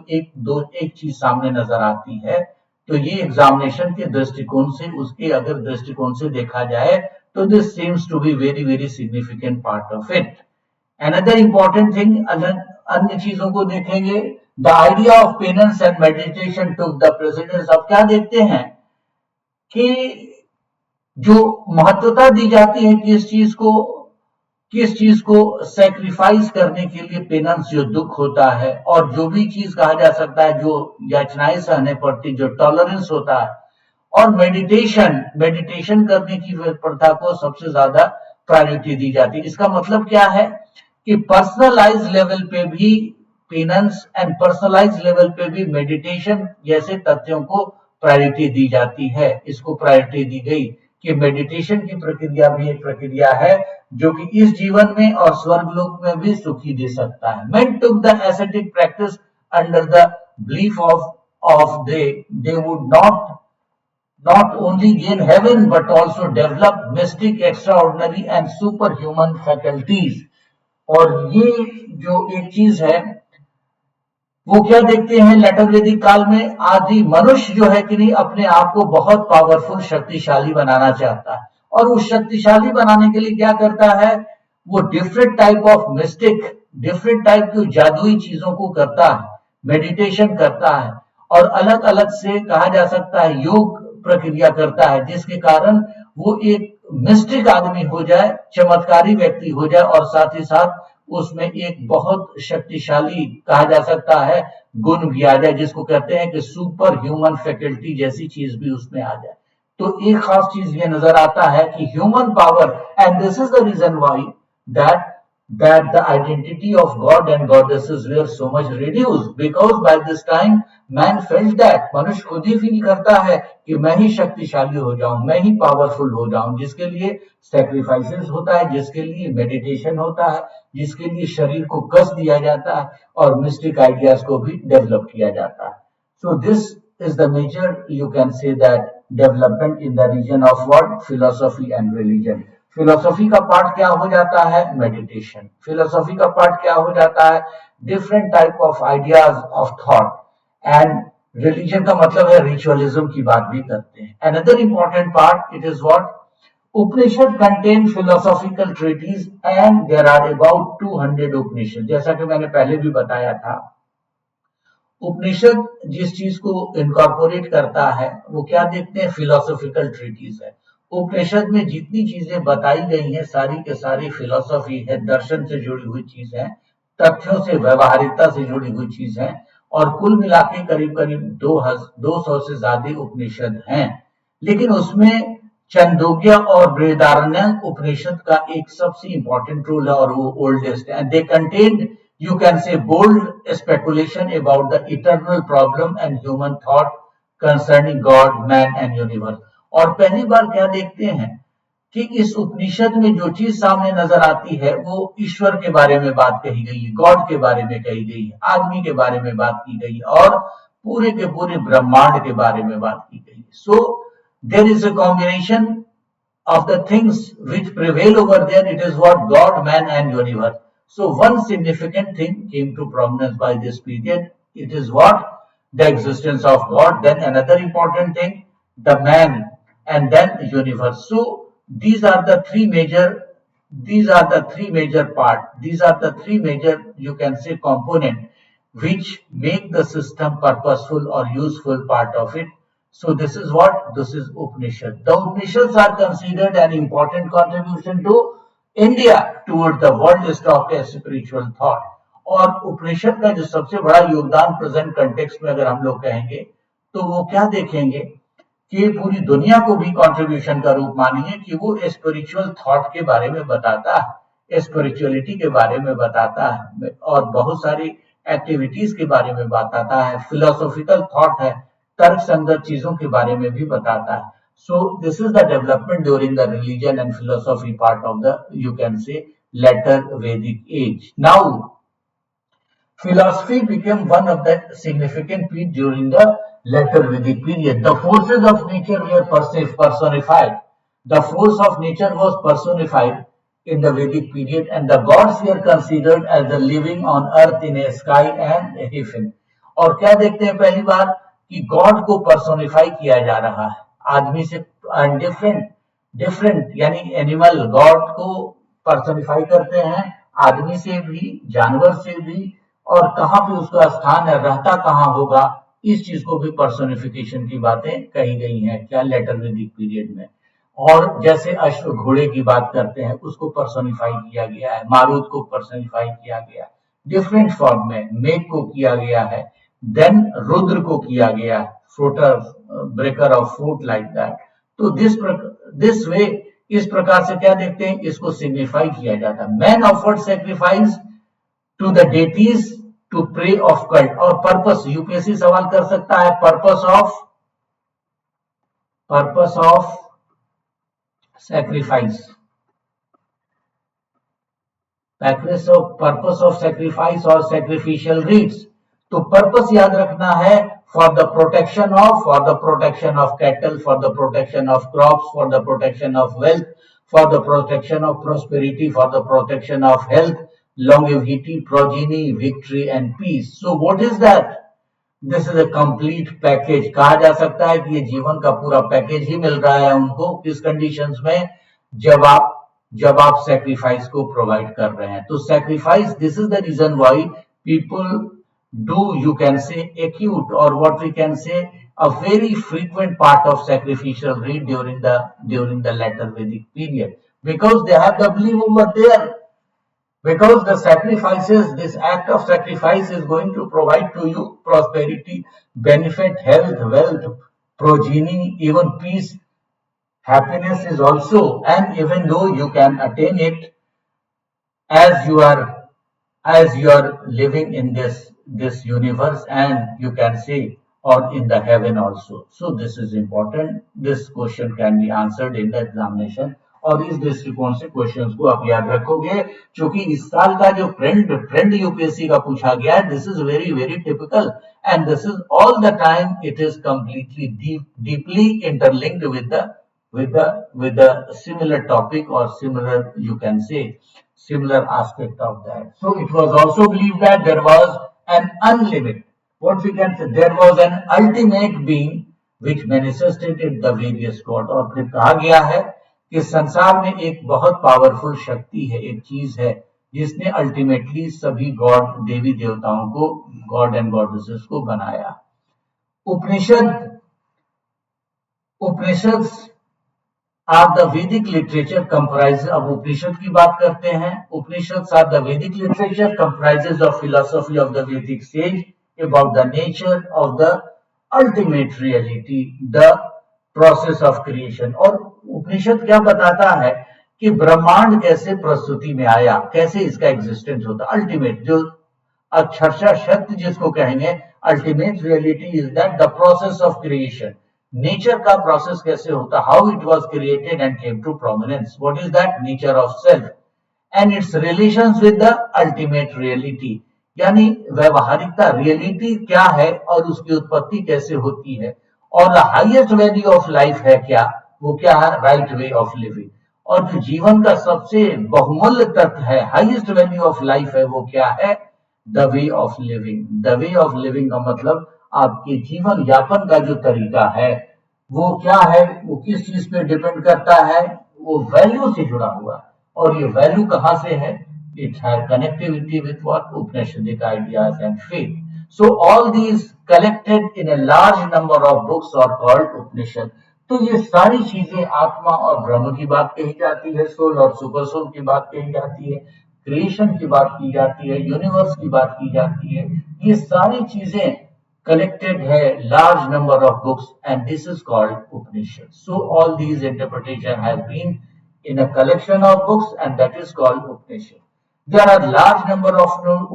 S1: एक चीज सामने नजर आती है. तो ये एग्जामिनेशन के दृष्टिकोण से उसके अगर दृष्टिकोण से देखा जाए तो this seems to be very very significant part of it. Another important thing, अन्य चीजों को देखेंगे. The idea of penance and meditation took the precedence. अब क्या देखते हैं कि जो महत्वता दी जाती है किस चीज को सैक्रिफाइस करने के लिए, पेनेंस जो दुख होता है और जो भी चीज कहा जा सकता है जो याचनाएं सहने पड़ती, जो टॉलरेंस होता है, और मेडिटेशन करने की प्रथा को सबसे ज्यादा प्रायोरिटी दी जाती है. इसका मतलब क्या है कि पर्सनलाइज लेवल पे भी पेनेंस एंड पर्सनलाइज लेवल पे भी मेडिटेशन जैसे तथ्यों को प्रायोरिटी दी जाती है. इसको प्रायोरिटी दी गई कि मेडिटेशन की प्रक्रिया भी एक प्रक्रिया है जो कि इस जीवन में और स्वर्गलोक में भी सुखी दे सकता है. Men took the ascetic practice under the belief of they would not only gain heaven but also develop mystic, extraordinary and superhuman faculties. और ये जो एक चीज है वो क्या देखते हैं लेटर वैदिक काल में, आदि मनुष्य जो है कि नहीं अपने आप को बहुत पावरफुल शक्तिशाली बनाना चाहता है और उस शक्तिशाली बनाने के लिए क्या करता है, वो different type of mistake, different type की जादुई चीजों को करता है, मेडिटेशन करता है और अलग अलग से कहा जा सकता है योग प्रक्रिया करता है, जिसके कारण वो एक मिस्टिक आदमी हो जाए, चमत्कारी व्यक्ति हो जाए और साथ ही साथ उसमें एक बहुत शक्तिशाली कहा जा सकता है गुण भी आ जाए, जिसको कहते हैं कि सुपर ह्यूमन फैकल्टी जैसी चीज भी उसमें आ जाए. तो एक खास चीज ये नजर आता है कि human power, and this is the reason why that the identity of God and goddesses were so much reduced, because by this time man felt that मनुष्य खुद ही फील करता है कि मैं ही शक्तिशाली हो जाऊं, मैं ही पावरफुल हो जाऊं, जिसके लिए सैक्रिफाइसेस होता है, जिसके लिए मेडिटेशन होता है, जिसके लिए शरीर को कस दिया जाता है और मिस्टिक आइडियाज को भी डेवलप किया जाता है. So this is the major, you can say that, development in the region of what? Philosophy and religion. Philosophy का पार्ट क्या हो जाता है? मेडिटेशन. फिलोसॉफी का पार्ट क्या हो जाता है? Different type of ideas of thought. And religion का मतलब है रिचुअलिज्म की बात भी करते हैं. Another important part, it is what? Upanishad contain philosophical treatise and there are about 200 Upanishad. जैसा कि मैंने पहले भी बताया था, उपनिषद जिस चीज को इनकॉर्पोरेट करता है वो क्या देखते हैं? फिलोसॉफिकल ट्रीटीज है. उपनिषद में जितनी चीजें बताई गई हैं सारी के सारी फिलोसॉफी है, दर्शन से जुड़ी हुई चीज है, तथ्यों से, व्यवहारिकता से जुड़ी हुई चीज है और कुल मिला के करीब करीब 200 से ज्यादा उपनिषद हैं. लेकिन उसमें छंदोग्य और बृहदारण्य उपनिषद का एक सबसे इंपॉर्टेंट रोल है और वो ओल्डेस्ट है. They contain, you can say, bold speculation about the eternal problem and human thought concerning God, man and universe. और पहली बार क्या देखते हैं कि इस उपनिषद में जो चीज सामने नजर आती है वो ईश्वर के बारे में बात कही गई है, गॉड के बारे में कही गई है, आदमी के बारे में बात की गई है और पूरे के पूरे ब्रह्मांड के बारे में बात की गई है. So there is a combination of the things which prevail over there. It is what? God, man and universe. So one significant thing came to prominence by this period. It is what? The existence of God. Then another important thing, the man, and then the universe. So these are the three major part. These are the three major, you can say, component which make the system purposeful or useful part of it. So this is what? This is Upanishad. The Upanishads are considered an important contribution to India towards the world stock as spiritual thought. और उपनिषद का जो सबसे बड़ा योगदान present context में अगर हम लोग कहेंगे तो वो क्या देखेंगे कि पूरी दुनिया को भी कंट्रीब्यूशन का रूप मानेंगे कि वो स्पिरिचुअल थॉट के बारे में बताता है, स्पिरिचुअलिटी के बारे में बताता है और बहुत सारी एक्टिविटीज के बारे में बताता है, फिलोसॉफिकल थॉट है, तर्क संगत चीजों के बारे में भी बताता है. So this is the development during the religion and philosophy part of the, you can say, later Vedic age. Now philosophy became one of the significant period during the later Vedic period. The forces of nature were personified. The force of nature was personified in the Vedic period and the gods were considered as the living on earth in a sky and a heaven. और क्या देखते हैं पहली बार कि God को personify किया जा रहा है आदमी से, डिफरेंट यानी एनिमल गॉड को पर्सोनिफाई करते हैं आदमी से भी, जानवर से भी, और कहाँ पे उसका स्थान है, रहता कहाँ होगा, इस चीज को भी पर्सोनिफिकेशन की बातें कही गई हैं क्या लेटर वैदिक पीरियड में. और जैसे अश्व घोड़े की बात करते हैं उसको पर्सोनिफाई किया गया है, मारुत को पर्सोनिफाई किया गया डिफरेंट फॉर्म में, मेघ को किया गया है, देन रुद्र को किया गया, fruiter, breaker of fruit, like that. तो दिस वे, इस प्रकार से क्या देखते हैं, इसको सिग्निफाई किया जाता है. Man offered sacrifice to the deities to pray of cult. और पर्पस, यूपीएससी सवाल कर सकता है, purpose of sacrifice. Purpose of sacrifice or sacrificial rites. तो पर्पस याद रखना है, for the protection of cattle, for the protection of crops, for the protection of wealth, for the protection of prosperity, for the protection of health, longevity, progeny, victory and peace. So what is that? This is a complete package. कहा जा सकता है कि ये जीवन का पूरा package ही मिल रहा है उनको. किस कंडीशंस में? जब आप जब आप सेक्रीफाइस को प्रोवाइड कर रहे हैं. तो sacrifice, this is the reason why people do, you can say acute और what we can say a very frequent part of sacrificial rite during the later Vedic period, because they have the belief over there. Because the sacrifices, this act of sacrifice is going to provide to you prosperity, benefit, health, wealth, progeny, even peace, happiness is also. And even though you can attain it as you are living in this universe, and you can say, or in the heaven also. So this is important. This question can be answered in the examination. और इस दृष्टिकोण से questions को आप याद रखोगे, क्योंकि इस साल का जो ट्रेंड यूपीएससी का पूछा गया है, this is very very typical, and this is all the time, it is completely deeply interlinked with the similar topic, or similar, you can say, similar aspect of that. So it was also believed that there was an unlimited, what we can say, there was an ultimate being which manifested the various god. और फिर कहा गया है कि संसार में एक बहुत पावरफुल शक्ति है, एक चीज है जिसने अल्टीमेटली सभी गॉड, देवी देवताओं को, गॉड एंड गॉडेसेस को बनाया. Upanishad are the Vedic literature comprise. अब उपनिषद की बात करते हैं. Upanishad are the Vedic literature comprises of philosophy of the Vedic sage about the nature of the ultimate reality, the process of creation. और उपनिषद क्या बताता है कि ब्रह्मांड कैसे प्रस्तुति में आया, कैसे इसका एग्जिस्टेंस होता. अल्टीमेट, जो अक्षरशः सत्य जिसको कहेंगे, ultimate reality is that the process of creation. Nature का प्रोसेस कैसे होता, how it was created and came to prominence. What is that? Nature of self and its relations with the ultimate reality. यानी व्यवहारिकता, reality क्या है और उसकी उत्पत्ति कैसे होती है. और the highest value of life है क्या, वो क्या है? Right way of living. और जो जीवन का सबसे बहुमूल्य तत्व है, हाईएस्ट वैल्यू ऑफ लाइफ है, वो क्या है? The way of living. The way of living का मतलब आपके जीवन यापन का जो तरीका है वो क्या है, वो किस चीज पे डिपेंड करता है? वो वैल्यू से जुड़ा हुआ है. और ये वैल्यू कहां से है? It has connectivity with what? Upanishadic ideas and faith. So all these collected in a large number of books are called Upanishad. तो ये सारी चीजें, आत्मा और ब्रह्म की बात कही जाती है, सोल और सुपर सोल की बात कही जाती है, क्रिएशन की बात की जाती है, यूनिवर्स की बात की जाती है. ये सारी चीजें collected है large number of books, and this is called Upanishad. So all these interpretation has been in a collection of books, and that is called Upanishad. There are large number of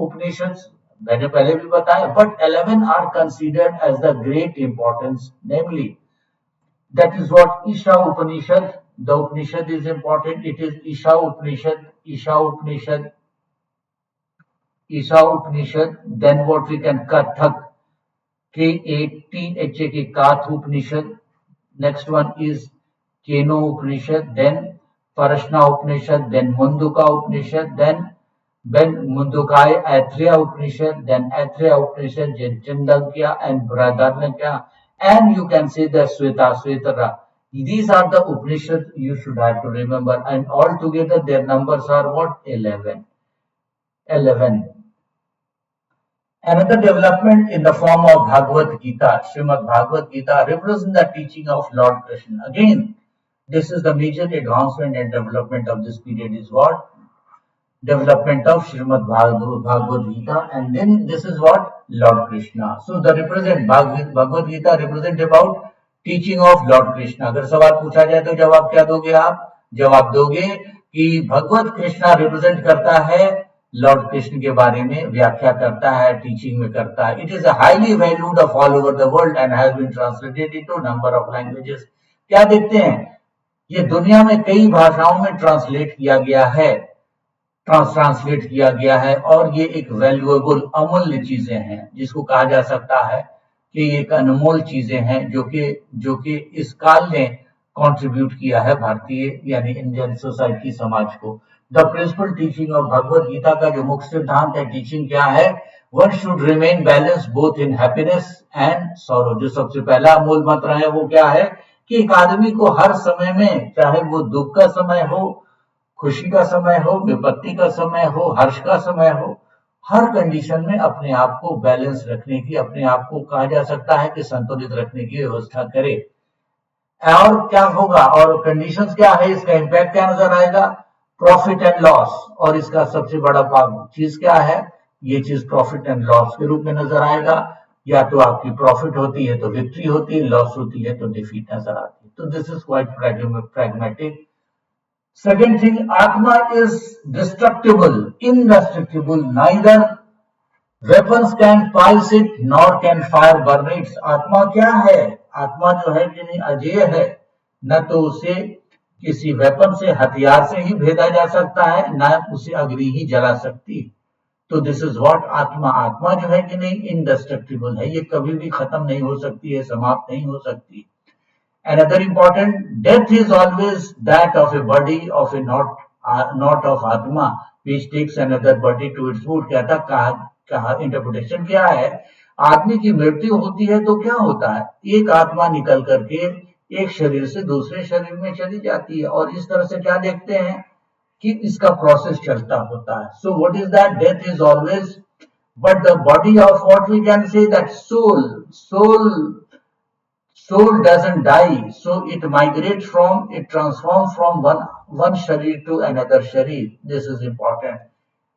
S1: Upanishads, मैंने पहले भी बताया, but 11 are considered as the great importance, namely that is what Isha Upanishad. The Upanishad is important. It is Isha Upanishad, then what we can Kathak, K-A-T-H-A-K, Kath Upanishad. Next one is Keno Upanishad, then Parashna Upanishad, then Munduka Upanishad, then Mundukai Athreya Upanishad, then Athreya Upanishad, then Chandakya and Bradarnakya, and you can say the Svetara. These are the Upanishad you should have to remember, and altogether their numbers are what? 11. Another development in the form of Bhagavad Gita, Srimad Bhagavad Gita, represents the teaching of Lord Krishna. Again, this is the major advancement and development of this period is what? Development of Srimad Bhagavad Gita, and then this is what? Lord Krishna. So the Bhagavad Gita represent about teaching of Lord Krishna. अगर सवाल पूछा जाए तो जवाब क्या दोगे आप? जवाब दोगे कि भगवत कृष्णा रिप्रेजेंट करता है लॉर्ड कृष्ण के बारे में, व्याख्या करता है, टीचिंग में करता है. It is highly valued of all over the world and has been translated into number of languages. क्या देखते हैं ये दुनिया में कई भाषाओं में ट्रांसलेट किया गया है, ट्रांसलेट किया गया है, और ये एक वैल्यूएबल अमूल्य चीजें हैं, जिसको कहा जा सकता है कि ये एक अनमोल चीजें हैं जो कि इस काल ने कंट्रीब्यूट किया है भारतीय यानी इंडियन सोसाइटी समाज को। The principal teaching of Bhagavad Gita का जो मुख्य सिद्धांत है, टीचिंग क्या है, one should remain balance both in happiness and sorrow. जो सबसे पहला मूल मंत्र है वो क्या है कि एक आदमी को हर समय में, चाहे वो दुख का समय हो, खुशी का समय हो, विपत्ति का समय हो, हर्ष का समय हो, हर कंडीशन में अपने आप को बैलेंस रखने की, अपने आप को कहा जा सकता है कि संतुलित रखने की व्यवस्था करे। और क्या होगा, और कंडीशंस क्या है, इसका इम्पैक्ट क्या नजर आएगा, प्रॉफिट एंड लॉस। और इसका सबसे बड़ा चीज क्या है, ये चीज प्रॉफिट एंड लॉस के रूप में नजर आएगा। या तो आपकी प्रॉफिट होती है तो विक्ट्री होती है, लॉस होती है तो डिफीट नजर आती है। तो this is quite pragmatic. Second thing, Atma is destructible, indestructible. Neither weapons can pulse it nor can fire burn it. आत्मा क्या है, आत्मा जो है कि नहीं अजेय है, न तो उसे किसी वेपन से, हथियार से ही भेदा जा सकता है, न उसे अग्नि ही जला सकती। तो दिस इज व्हाट आत्मा, आत्मा जो है कि नहीं इनडेस्ट्रक्टिबल है, ये कभी भी खत्म नहीं हो सकती है, समाप्त नहीं हो सकती। Another important, death is always that of a body of a not of Atma, which takes another body to its food. कहता कहा इंटरप्रिटेशन क्या है, आदमी की मृत्यु होती है तो क्या होता है, एक आत्मा निकल करके एक शरीर से दूसरे शरीर में चली जाती है, और इस तरह से क्या देखते हैं कि इसका प्रोसेस चलता होता है। So what is that, death is always, but the body of what we can say that soul doesn't die, so it transforms from one sharir to another sharir. This is important.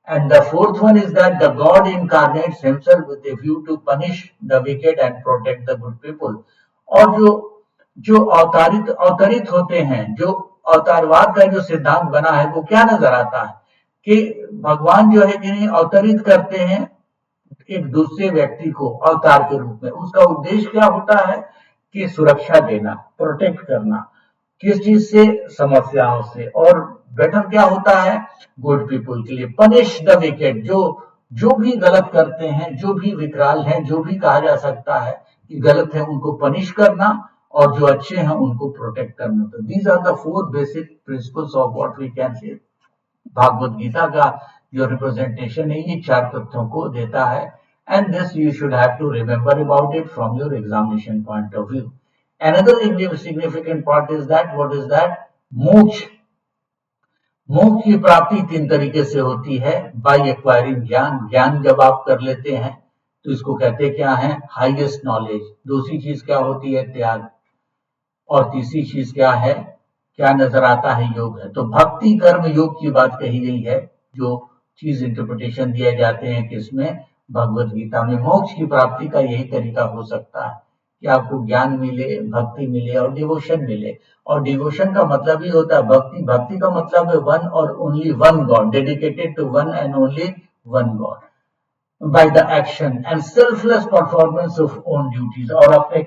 S1: And the fourth one is that the God incarnates himself with a view to punish the wicked and protect the good people. और जो अवतरित होते हैं, जो अवतारवाद का जो सिद्धांत बना है, वो क्या नजर आता है कि भगवान जो है कि नहीं अवतरित करते हैं एक दूसरे व्यक्ति को अवतार के रूप में। उसका उद्देश्य क्या होता है कि सुरक्षा देना, प्रोटेक्ट करना, किस चीज से, समस्याओं से, और बेटर क्या होता है, गुड पीपल के लिए। पनिश द विकेट, जो भी गलत करते हैं, जो भी विकराल हैं, जो भी कहा जा सकता है कि गलत है, उनको पनिश करना, और जो अच्छे हैं उनको प्रोटेक्ट करना। तो these are the four basic principles of what we can say. Bhagavad Gita का जो रिप्रेजेंटेशन है ये चार तथ्यों को देता है, and this you should have to remember about it from your examination point of view. Another significant part is that, what is that, मोक्ष। मोक्ष की प्राप्ति तीन तरीके से होती है, बाय एक्वायरिंग ज्ञान, ज्ञान जब आप कर लेते हैं तो इसको कहते क्या है, हाईएस्ट नॉलेज। दूसरी चीज क्या होती है, त्याग। और तीसरी चीज क्या है, क्या नजर आता है, योग है। तो भक्ति कर्म योग की बात कही गई है, जो चीज इंटरप्रिटेशन दिए जाते हैं किसमें, भगवत गीता में। मोक्ष की प्राप्ति का यही तरीका हो सकता है कि आपको ज्ञान मिले, भक्ति मिले और डिवोशन मिले। और डिवोशन का मतलब ही होता है भक्ति, भक्ति का मतलब है वन और only one god, dedicated to one and only one god by the action and selfless performance of own duties. और अपने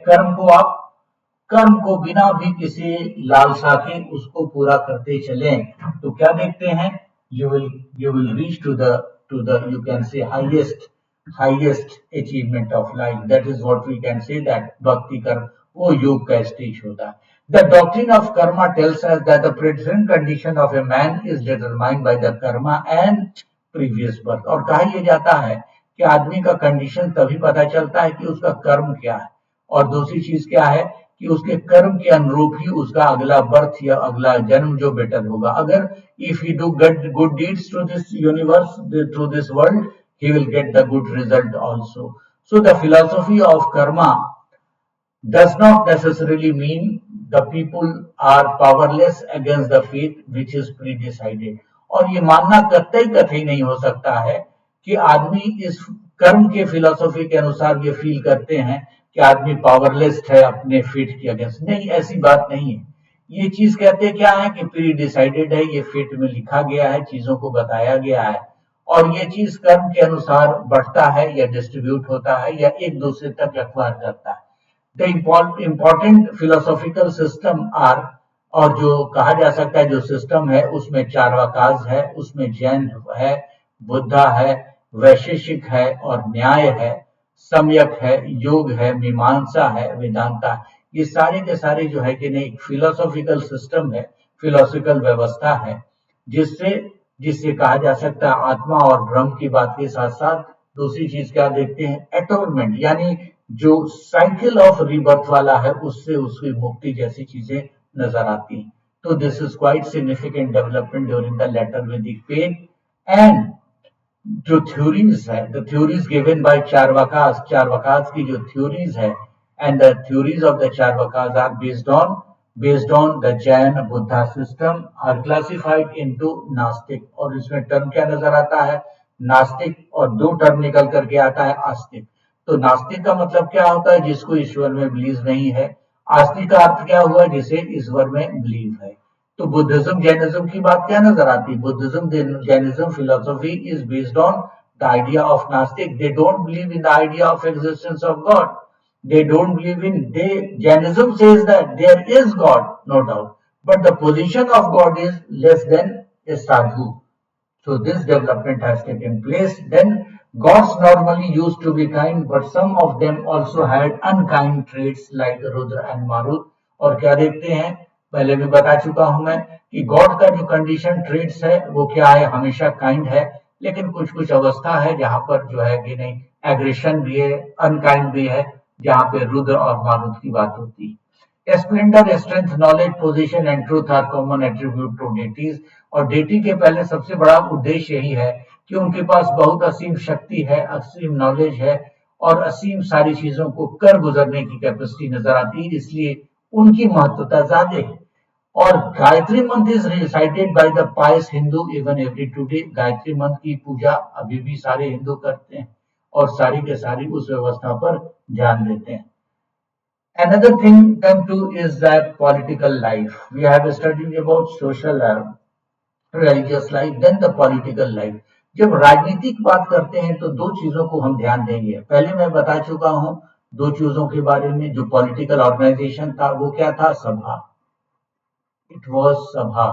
S1: कर्म को बिना भी किसी लालसा के उसको पूरा करते चलें, तो क्या देखते हैं, you will reach to the you can say highest achievement of life. That is what we can say that bhakti कर्म वो योग का स्टेज होता है। The doctrine of karma tells us that the present condition of a man is determined by the karma and previous birth. और कहा यह जाता है कि आदमी का कंडीशन तभी पता चलता है कि उसका कर्म क्या है, और दूसरी चीज क्या है कि उसके कर्म के अनुरूप ही उसका अगला बर्थ या अगला जन्म जो बेटर होगा। अगर if he do good deeds to this universe, to this world, he will get the good result also. So the philosophy of karma does not necessarily mean the people are powerless against the fate which is pre-decided. और ये मानना कतई नहीं हो सकता है कि आदमी इस कर्म के फिलोसफी के अनुसार ये फील करते हैं कि आदमी पावरलेस है अपने फेट के अगेंस्ट। नहीं, ऐसी बात नहीं है। ये चीज कहते क्या है कि प्री डिसाइडेड है, ये फेट में लिखा गया है, चीजों को बताया गया है, और ये चीज कर्म के अनुसार बढ़ता है या डिस्ट्रीब्यूट होता है या एक दूसरे तक एक्वायर करता है। The important philosophical system are और जो कहा जा सकता है जो सिस्टम है उसमें चार्वाकाज है, उसमें जैन है, बुद्धा है, वैशेषिक है और न्याय है, सम्यक है, योग है, मीमांसा है, वेदांता है। ये सारे के सारे जो है कि नहीं फिलोसॉफिकल सिस्टम है, फिलोसॉफिकल व्यवस्था है, जिससे जिससे कहा जा सकता है आत्मा और ब्रह्म की बात के साथ साथ दूसरी चीज क्या देखते हैं, एटोनमेंट, यानी जो साइकिल ऑफ रीबर्थ वाला है उससे उसकी मुक्ति जैसी चीजें नजर आती हैं। तो this is quite significant development during the later Vedic period. And जो थ्योरीज है, the theories given by Charvakas, Charvakas की जो थ्योरीज है, and the theories of the Charvakas are based on the Jain Buddha system are classified into nastik. और इसमें टर्म क्या नजर आता है, नास्तिक, और दो टर्म निकल करके आता है आस्तिक। तो नास्तिक का मतलब क्या होता है, जिसको ईश्वर में बिलीव नहीं है। आस्तिक का अर्थ क्या हुआ, जिसे ईश्वर में बिलीव है। तो बुद्धिज्म जैनिज्म की बात क्या नजर आती है, Buddhism Jainism philosophy is based on the idea of nastik. They don't believe in the idea of existence of god, they don't believe in, they Jainism says that there is God, no doubt, but the position of God is less than a sadhu. So this development has taken place. Then gods normally used to be kind, but some of them also had unkind traits like Rudra and Marut. और क्या देखते हैं, पहले भी बता चुका हूं मैं कि गॉड का जो कंडीशन ट्रेट्स है वो क्या है, हमेशा काइंड है, लेकिन कुछ कुछ अवस्था है जहां पर जो है कि नहीं एग्रेशन भी है, अनकाइंड भी है, जहां पे रुद्र और मारुत की बात होती है। Splendour, strength, knowledge, position and truth are common attribute to deities. और डेटी के पहले सबसे बड़ा उद्देश्य यही है कि उनके पास बहुत असीम शक्ति है, असीम नॉलेज है और असीम सारी चीजों को कर गुजरने की कैपेसिटी नजर आती है, इसलिए उनकी महत्वता ज्यादा है। और Gayatri mantra is recited by the pious Hindu even every today. Gayatri मंत्र की पूजा अभी भी सारे हिंदू करते हैं और सारी के सारी उस व्यवस्था पर ध्यान देते हैं। Another thing come to is that political life. We have studied about social life, religious life, then the political life. जब राजनीतिक बात करते हैं तो दो चीजों को हम ध्यान देंगे। पहले मैं बता चुका हूं दो चीजों के बारे में। जो पॉलिटिकल ऑर्गेनाइजेशन था वो क्या था, सभा, इट वाज सभा।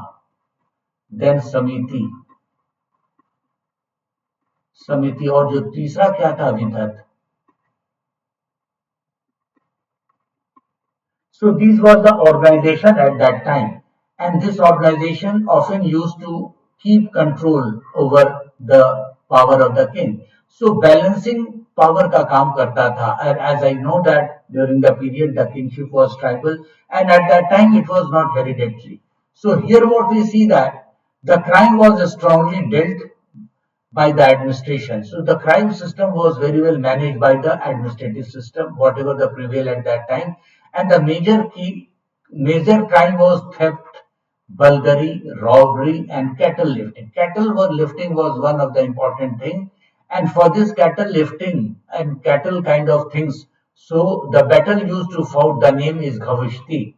S1: देन समिति, समिति, और जो तीसरा क्या था, विधत। So these were the organization at that time, and this organization often used to keep control over the power of the king. So balancing power का काम करता था, and as I know that during the period the kingship was tribal, and at that time it was not hereditary. So here what we see that the crime was strongly dealt by the administration. So the crime system was very well managed by the administrative system, whatever the prevail at that time. And the major crime was theft, bulgari, robbery, and cattle lifting. Lifting was one of the important thing. And for this cattle lifting and cattle kind of things, so the battle used to fought, the name is Ghavishti.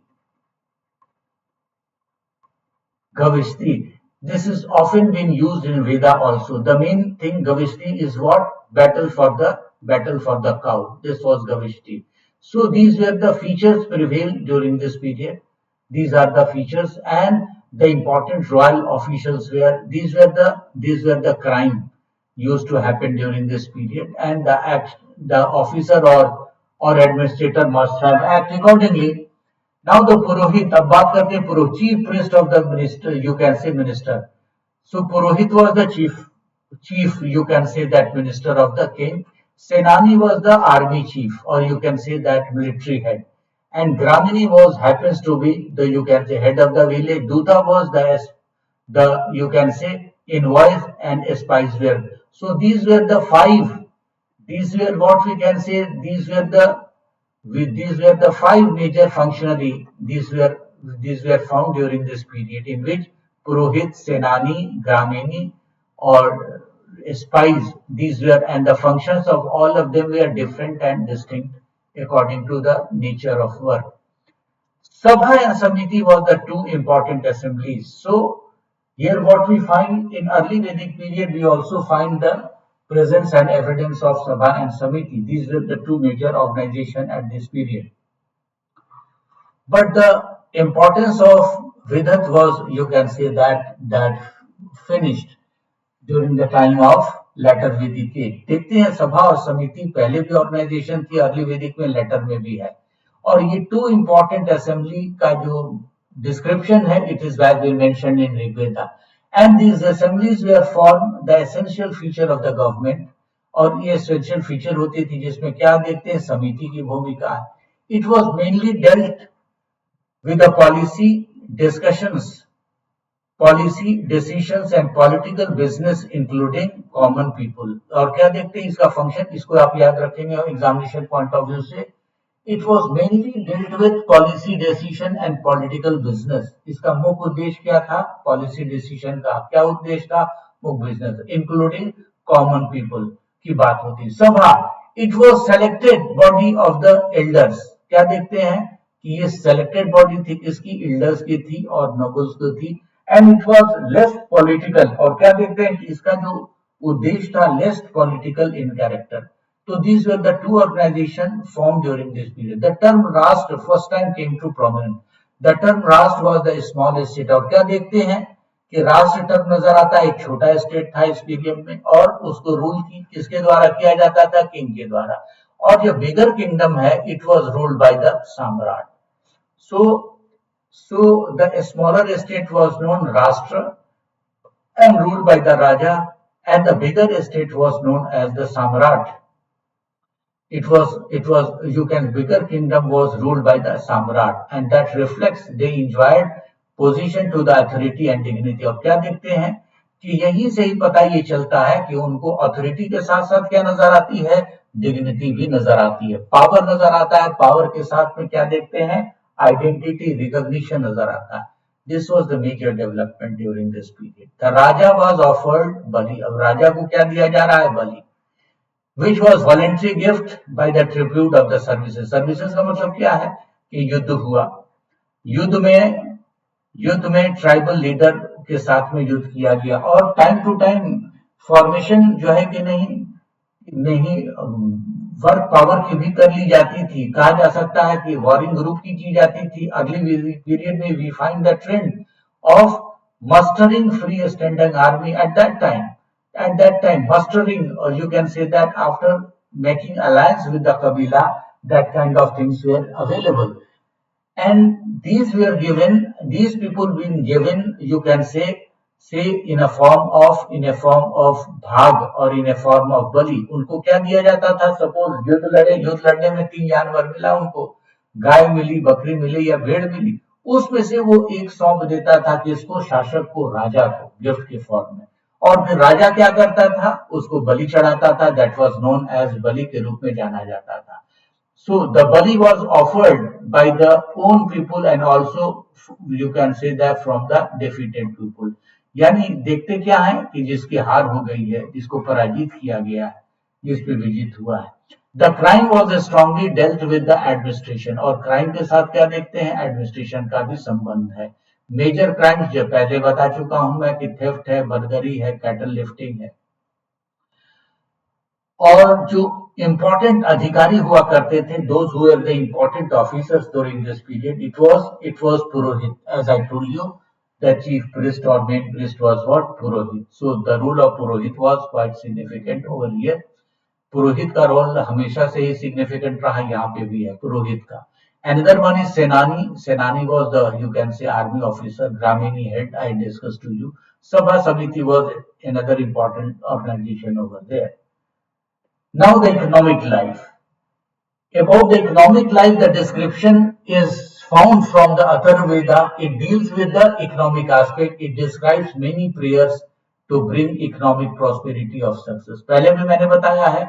S1: Gavishti. This is often been used in Veda also. The main thing Gavishti is what? Battle for the cow. This was Gavishti. So these were the features prevailed during this period. These are the features, and the important royal officials were these were the crime used to happen during this period, and the officer or administrator must have act accordingly. Now the Purohit, अब बात करते हैं पुरोहित, chief priest of the minister, you can say minister. So Purohit was the chief, you can say that minister of the king. Senani was the army chief, or you can say that military head. And Gramini happens to be the, you can say, head of the village. Duta was the you can say invoice and spies were. So these were the five. These were what we can say. These were the five major functionary. These were found during this period in which Purohit, Senani, Gramini, or spies. These were, and the functions of all of them were different and distinct according to the nature of work. Sabha and Samiti was the two important assemblies. So here what we find in early Vedic period, we also find the presence and evidence of Sabha and Samiti. These were the two major organizations at this period. But the importance of Vidhat was, you can say that finished during the time of later Vedic age. देखते हैं सभा और समिति पहले भी organisation थी, early वैदिक में, लेटर में भी है। और ये टू इंपॉर्टेंट असेंबली का जो डिस्क्रिप्शन है, it is well mentioned in Rigveda. And these assemblies were form the essential feature of the government. और ये एसेंशियल फीचर होती थी जिसमें क्या देखते हैं, समिति की भूमिका। It was mainly dealt with the policy decisions and political business including common people। और क्या देखते हैं इसका फंक्शन, इसको आप याद रखेंगे एग्जामिनेशन पॉइंट ऑफ व्यू से। It was mainly dealt with policy decision and political business. इसका मुख्य उद्देश्य क्या था, पॉलिसी डिसीजन का क्या उद्देश्य था, मुख्य बिजनेस, इंक्लूडिंग कॉमन पीपल की बात होती। सभा, it was selected body of the elders. क्या देखते हैं कि ये सेलेक्टेड बॉडी थी, किसकी, एल्डर्स की थी और नोबल्स की थी। And it was less political. और क्या देखते हैं कि इसका जो उद्देश्य था, less political in character. So these were the two organizations formed during this period. The term Rashtra first time came to prominence. The term Rashtra was the smallest state। और क्या देखते हैं कि राष्ट्र टर्म नजर आता है, एक छोटा स्टेट था इस पीरियड में, और उसको रूल किसके द्वारा किया जाता था, किंग के द्वारा। और जो बिगर किंगडम है, it was ruled by the सम्राट। So the smaller state was known Rashtra and ruled by the Raja, and the bigger state was known as the Samrat। Bigger kingdom was ruled by the Samrat, and that reflects they enjoyed position to the authority and dignity। और क्या देखते हैं कि यहीं से ही पता ये चलता है कि उनको अथॉरिटी के साथ साथ क्या नजर आती है, डिग्निटी भी नजर आती है, पावर नजर आता है। पावर के साथ में क्या देखते हैं, आइडेंटिटी, रिकॉग्निशन नजर आता है। This was the major development during this period. The raja was offered bali. अब राजा को क्या दिया जा रहा है, बलि, which was voluntary gift by the tribute of the services। Services का मतलब क्या है कि युद्ध हुआ, युद्ध में ट्राइबल लीडर के साथ में युद्ध किया गया। और टाइम टू टाइम फॉर्मेशन जो है कि नहीं वर्क पावर की भी कर ली जाती थी। कहा जा सकता है कि वॉरिंग ग्रुप की जाती थी। अर्ली पीरियड में we find the trend of mustering free standing army at that time. At that time, mustering, or you can say that after making alliance with the Kabila, that kind of things were available. And these people being given, you can say in a form of bhag or in a form of bali। उनको क्या दिया जाता था, suppose युद्ध लड़ने में 3 जानवर मिला उनको, गाय मिली, बकरी मिली या भेड़ मिली, उसमें से वो एक सौंप देता था किसको, शासक को, राजा को, गिफ्ट के फॉर्म में। और फिर राजा क्या करता था, उसको बलि चढ़ाता था। दैट वाज नोन एज बलि के रूप में जाना जाता था। So the Bali was offered by the own people and also you can say that from the defeated people. यानी देखते क्या है कि जिसकी हार हो गई है, जिसको पराजित किया गया है, जिस पे विजित हुआ है। The crime was strongly dealt with the administration. और क्राइम के साथ क्या देखते हैं, एडमिनिस्ट्रेशन का भी संबंध है। मेजर क्राइम्स जो पहले बता चुका हूं मैं कि थेफ्ट है, बर्गरी है, कैटल लिफ्टिंग है। और जो इंपॉर्टेंट अधिकारी हुआ करते थे, those who were the important officers during this period, it was purohit. As I told you, the chief priest और main priest was what, purohit. So the role of purohit was quite significant over here. पुरोहित का role हमेशा से ही significant रहा, यहाँ पे भी है पुरोहित का। Another one is Senani। Senani was the, you can say, army officer, Gramini head, I discussed to you. Sabha Samiti was another important organization over there. Now the economic life. About the economic life, the description is found from the Atharvaveda। It deals with the economic aspect. It describes many prayers to bring economic prosperity of success। पहले भी मैंने बताया है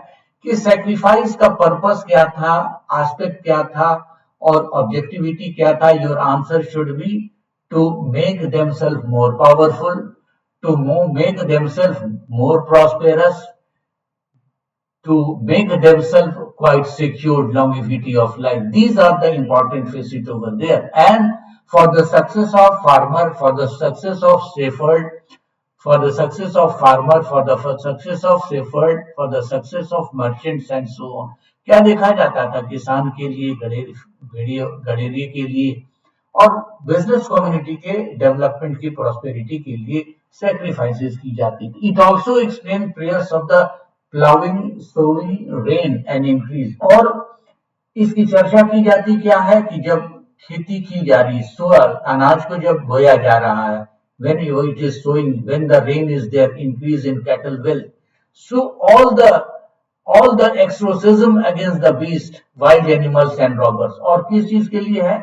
S1: कि sacrifice का purpose क्या था, aspect क्या था और ऑब्जेक्टिविटी क्या था। Your answer should be to make themselves more powerful, to make themselves more prosperous, to make themselves quite secure, longevity of life। These are the important facets over there। And for the success of farmer, for the success of shepherd, for the success of farmer, for the success of shepherd, for the success of merchants and so on, क्या देखा जाता था, किसान के लिए, गडेरिये के लिए और बिजनेस कम्युनिटी के डेवलपमेंट की प्रोस्पेरिटी के लिए सेक्रीफाइसेस की जाती थी। It also explain prayers of the ploughing, sowing, rain and increase. और इसकी चर्चा की जाती क्या है कि जब खेती की जा रही, सोअर अनाज को जब बोया जा रहा है, when it is sowing, when the rain is there, increase in cattle wealth. So all the exorcism against the beast, wild animals and robbers। और किस चीज के लिए है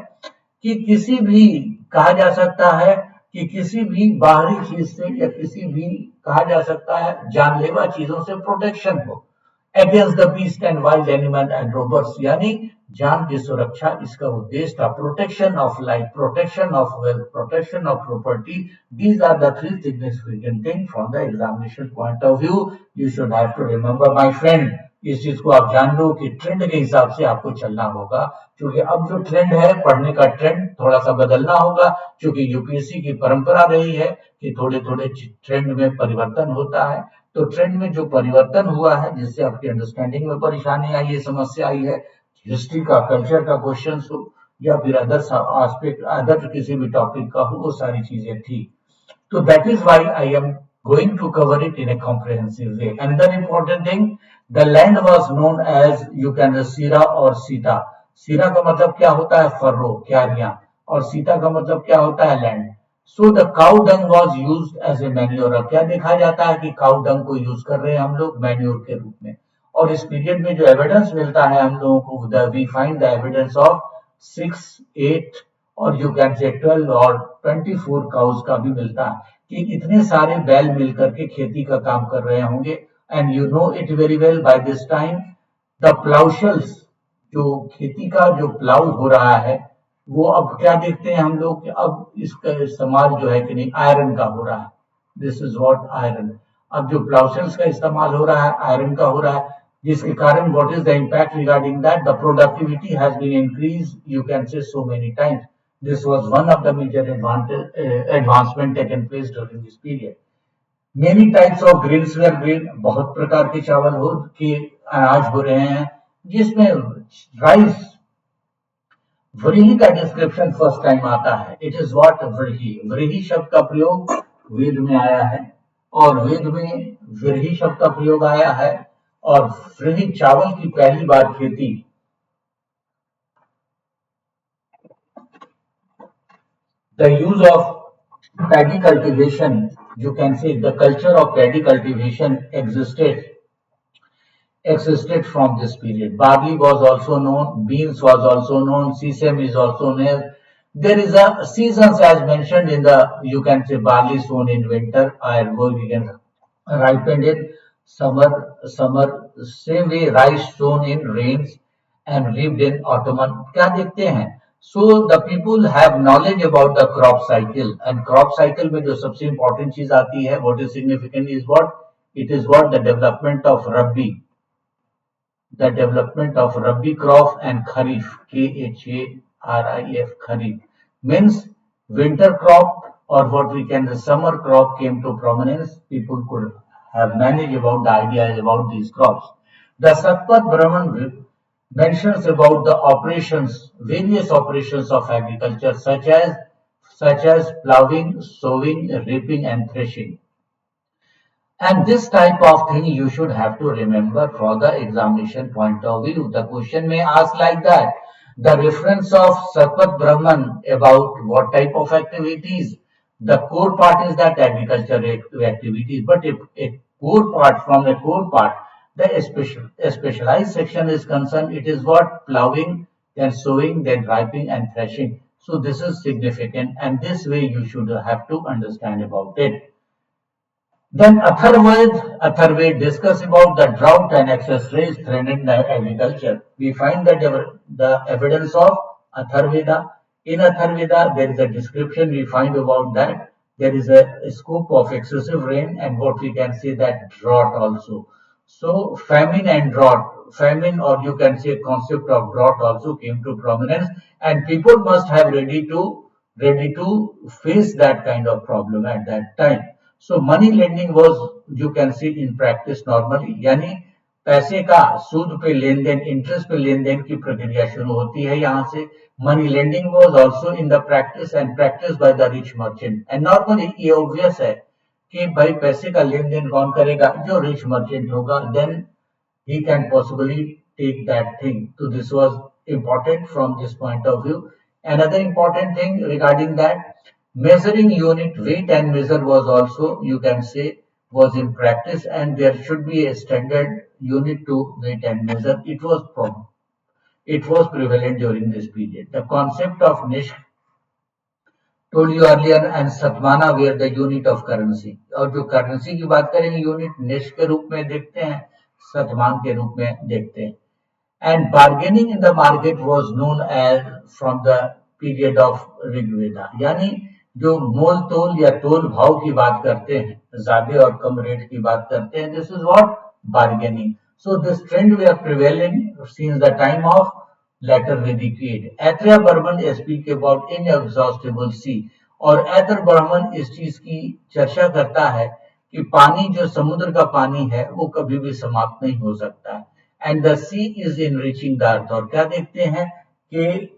S1: कि किसी भी, कहा जा सकता है कि किसी भी बाहरी चीज से या किसी भी, कहा जा सकता है जानलेवा चीजों से प्रोटेक्शन हो, against the beast and wild animal and robbers, यानी जान की सुरक्षा इसका उद्देश्य था। Protection of life, protection of wealth, protection of property, these are the three significant thing from the examination point of view. You should have to remember my friend, इस चीज को आप जान लो कि ट्रेंड के हिसाब से आपको चलना होगा, क्योंकि अब जो ट्रेंड है, पढ़ने का ट्रेंड थोड़ा सा बदलना होगा, क्योंकि यूपीएससी की परंपरा रही है कि थोड़े थोड़े ट्रेंड में परिवर्तन होता है। तो ट्रेंड में जो परिवर्तन हुआ है, जिससे आपकी अंडरस्टैंडिंग में परेशानी आई है, समस्या आई है, हिस्ट्री का, कल्चर का क्वेश्चन हो या फिर अदर एस्पेक्ट, अदर किसी भी टॉपिक का हो, वो सारी चीजें थी। तो that is why I am going to cover it in a comprehensive way. Another important thing, the land was known as, you can say, Sira or Sita. Sira का मतलब क्या होता है, फर्रो, क्यारियां, और सीता का मतलब क्या होता है, land. So the cow dung was use as a manure. क्या देखा जाता है कि काउ डंग को यूज कर रहे हैं हम लोग मैन्योर के रूप में। और इस पीरियड में जो एविडेंस मिलता है हम लोगों को, we find the evidence of 6, 8 और यू कैन से 12 और 24 काउज का भी मिलता है, कि इतने सारे बैल मिलकर के खेती का काम कर रहे होंगे। And you know it very well by this time, the ploughshares, जो खेती का जो प्लाउ हो रहा है, वो अब क्या देखते हैं हम लोग, अब इसका इस्तेमाल जो है कि नहीं, आयरन का हो रहा है। This is what iron. अब जो प्लाउशल्स का इस्तेमाल हो रहा है, आयरन का हो रहा है, जिसके कारण what is the impact regarding that, the productivity has been increase, you can say so many times. This was one of the major advancement taken place during this period. Many types of grains were grown, बहुत प्रकार के चावल हो के अनाज हो रहे हैं, जिसमें राइस, व्रीहि का डिस्क्रिप्शन फर्स्ट टाइम आता है। It is what, vrihi. व्रीहि शब्द का प्रयोग वेद में आया है, और वेद में व्रीहि शब्द का प्रयोग आया है, और व्रीहि चावल की पहली बार खेती the use of paddy cultivation, you can say the culture of paddy cultivation existed from this period. Barley was also known, beans was also known, sesame is also known. There is a seasons as mentioned in the, you can say, barley sown in winter, or we can ripened in summer, same way rice sown in rains and reaped in autumn। क्या देखते हैं, so the people have knowledge about the crop cycle, and crop cycle में जो सबसे important चीज आती है, what is significant is what, it is what the development of Rabi crop and Kharif, Kharif, Kharif means winter crop, or what we can, the summer crop came to prominence. People could have managed about the ideas about these crops. The Satpat Brahman mentions about the operations, various operations of agriculture, such as plowing, sowing, reaping, and threshing. And this type of thing you should have to remember for the examination point of view. The question may ask like that. The reference of Satpat Brahman about what type of activities. The core part is that agriculture activities, but if a core part, from a core part, a specialized section is concerned, it is what, plowing, then sowing, then reaping and threshing. So this is significant, and this way you should have to understand about it. Then Atharved discuss about the drought and excess rains threatening agriculture. We find that the evidence of Atharveda. In Atharveda, there is a description we find about that. There is a scope of excessive rain, and what we can say that drought also. So famine and drought, famine, or you can say concept of drought also came to prominence, and people must have ready to face that kind of problem at that time. So money lending was, you can see, in practice normally, यानी पैसे का सूद पे लेन then, interest पे लेन then की प्रक्रिया शुरू होती है यहाँ से। Money lending was also in the practice and practice by the rich merchant. And normally ये ऑब्वियस है कि भाई पैसे का लेन देन कौन करेगा, जो रिच मर्चेंट होगा, then he can possibly take that thing. So this was important from this point of view. Another important thing regarding that, measuring unit weight and measure was also, you can say, was in practice, and there should be a standard unit to weight and measure. It was prevalent during this period. The concept of niche told you earlier and satmana were the unit of currency. और जो currency की बात करेंगे unit निश के रूप में देखते हैं, शतमान के रूप में देखते हैं। And bargaining in the market was known as from the period of Rigveda, यानी जो मोल तोल या तोल भाव की बात करते हैं, ज्यादा और कम रेट की बात करते हैं, this is what bargaining. So this trend were prevailing since the time of later Vedic Age. Athra Burman speak about inexhaustible sea, और एथर बर्मन इस चीज की चर्चा करता है कि पानी, जो समुद्र का पानी है, वो कभी भी समाप्त नहीं हो सकता है. And the sea is enriching the earth, और क्या देखते हैं कि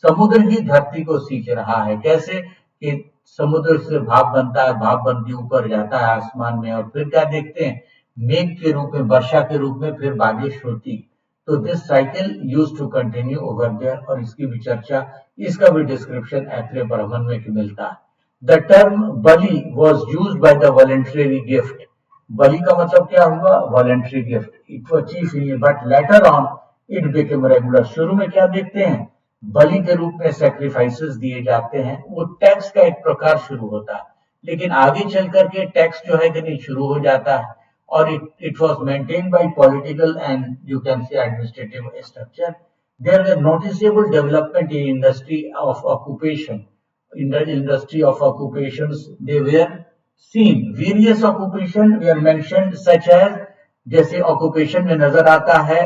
S1: समुद्र ही धरती को सींच रहा है. कैसे कि समुद्र से भाप बनता है, भाप बन के ऊपर जाता है आसमान में, और फिर क्या देखते हैं, मेघ के रूप में, वर्षा के रूप में फिर बारिश होती. तो this cycle use to continue over there, और इसकी भी चर्चा, इसका भी डिस्क्रिप्शन ऐत्रेय ब्राह्मण में मिलता है. The term bali was use by the voluntary gift. बलि का मतलब क्या हुआ, voluntary gift. It was chief in, but later on it became regular. शुरू में क्या देखते हैं, बलि के रूप में सैक्रिफाइसेस दिए जाते हैं, वो टैक्स का एक प्रकार शुरू होता है, लेकिन आगे चल करके टैक्स जो है कि नहीं शुरू हो जाता है, और it was maintained by political and you can say administrative structure. There were noticeable development in industry of occupation. In the industry of occupations, they were seen. Various occupation were mentioned such as, जैसे occupation में नजर आता है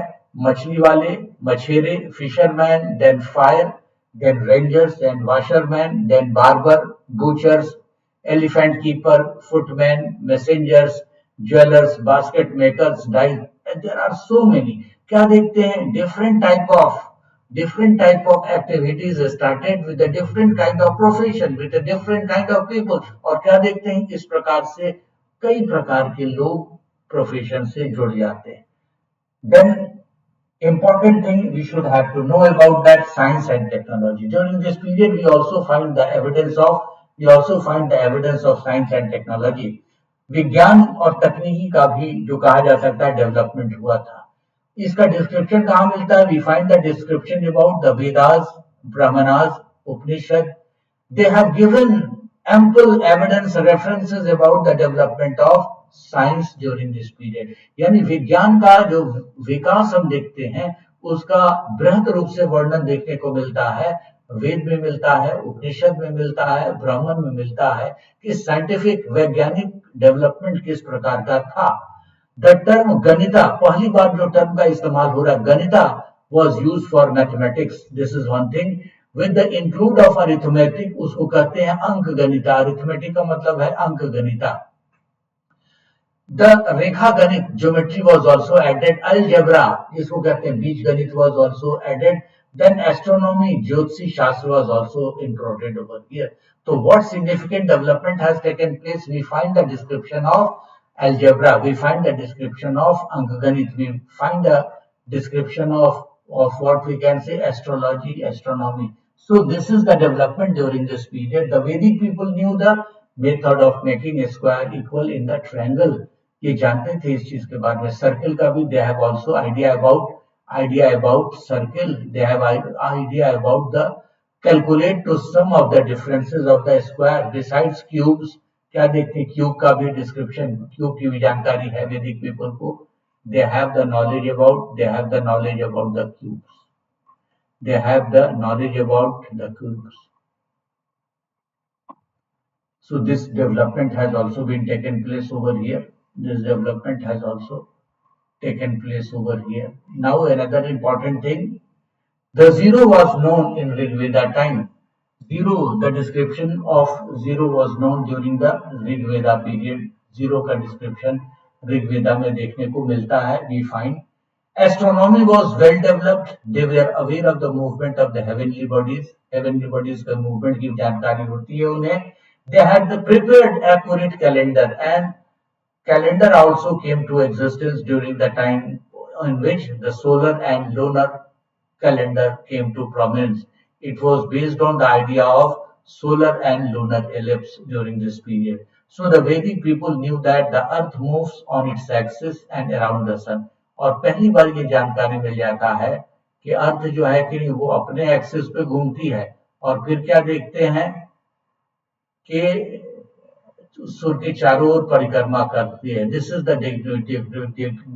S1: मछली वाले, मछेरे, fisherman, then fire, then rangers, then washerman, then barber, butchers, elephant keeper, footmen, messengers, jewellers, basket makers, dye, there are so many. क्या देखते हैं, different type of activities started with a different kind of profession, with a different kind of people. और क्या देखते हैं, इस प्रकार से कई प्रकार के लोग प्रोफेशन से जुड़ जाते हैं. Then important thing we should have to know about that, science and technology. During this period we also find the evidence of science and technology. विज्ञान और तकनीकी का भी जो कहा जा सकता है डेवलपमेंट हुआ था. इसका डिस्क्रिप्शन कहाँ मिलता है, we find the description about the Vedas, Brahmanas, Upanishad. They have given ample evidence references about the development of science during this period. यानी विज्ञान का जो विकास हम देखते हैं, उसका बृहद रूप से वर्णन देखने को मिलता है, वेद में मिलता है, उपनिषद में मिलता है, ब्राह्मण में मिलता है, कि साइंटिफिक वैज्ञानिक डेवलपमेंट किस प्रकार का था. द टर्म गणिता, पहली बार जो टर्म का इस्तेमाल हो रहा है, ganita was use for mathematics. This is one thing. With the include of arithmetic, उसको कहते हैं अंक गणिता. अरिथमेटिक का मतलब है अंक गणिता. The rekha ganit, geometry was also added. Algebra, जिसको कहते हैं बीज गणित, was also added. Then astronomy, Jyotsi Shastra was also included over here. So what significant development has taken place? We find the description of algebra, we find the description of Ankaganit, we find the description of what we can say astrology, astronomy. So this is the development during this period. The Vedic people knew the method of making a square equal in the triangle. ये जानते थे इस चीज के बारे में. Circle का भी they have also idea about circle. They have idea about the calculate to sum of the differences of the square. Besides cubes, क्या देखते हैं, क्यूब का भी डिस्क्रिप्शन, क्यूब की भी जानकारी है वैदिक पीपल को. they have the knowledge about the cubes. They have the knowledge about the cubes. So this development has also been taken place over here. This development has also taken place over here. Now another important thing, the zero was known in Rig Veda time. Zero, the description of zero was known during the Rig Veda period. Zero का description Rig Veda में देखने को मिलता है. We find Astronomy was well developed. They were aware of the movement of the heavenly bodies. Heavenly bodies का movement की जानकारी होती है उन्हें. They had the prepared accurate calendar, and calendar also came to existence during the time in which the solar and lunar calendar came to prominence. It was based on the idea of solar and lunar ellipse during this period. So the Vedic people knew that the earth moves on its axis and around the sun. और पहली बार ये जानकारी मिल जाता है कि अर्थ जो है कि वो अपने एक्सिस पे घूमती है. और फिर क्या देखते हैं कि सूर्य के चारों ओर परिक्रमा करती है. This is the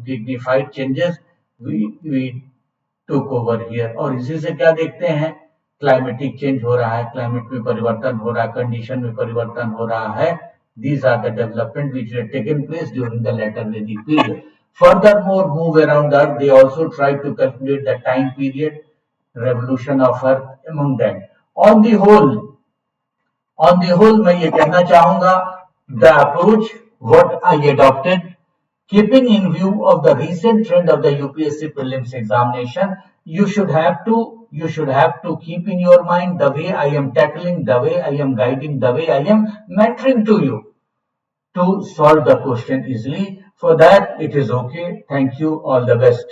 S1: dignified changes we took over here. और इसी से क्या देखते हैं, क्लाइमेटिक चेंज हो रहा है, क्लाइमेट में परिवर्तन हो रहा है, कंडीशन में परिवर्तन हो रहा है. These are the development which had taken place during the later Vedic period. Furthermore, move around Earth, they also tried to calculate the time period, revolution of Earth among them. On the whole, मैं ये कहना चाहूंगा, the approach what I adopted, keeping in view of the recent trend of the UPSC prelims examination, you should have to keep in your mind the way I am tackling, the way I am guiding, the way I am mentoring to you to solve the question easily. For that, it is okay. Thank you. All the best.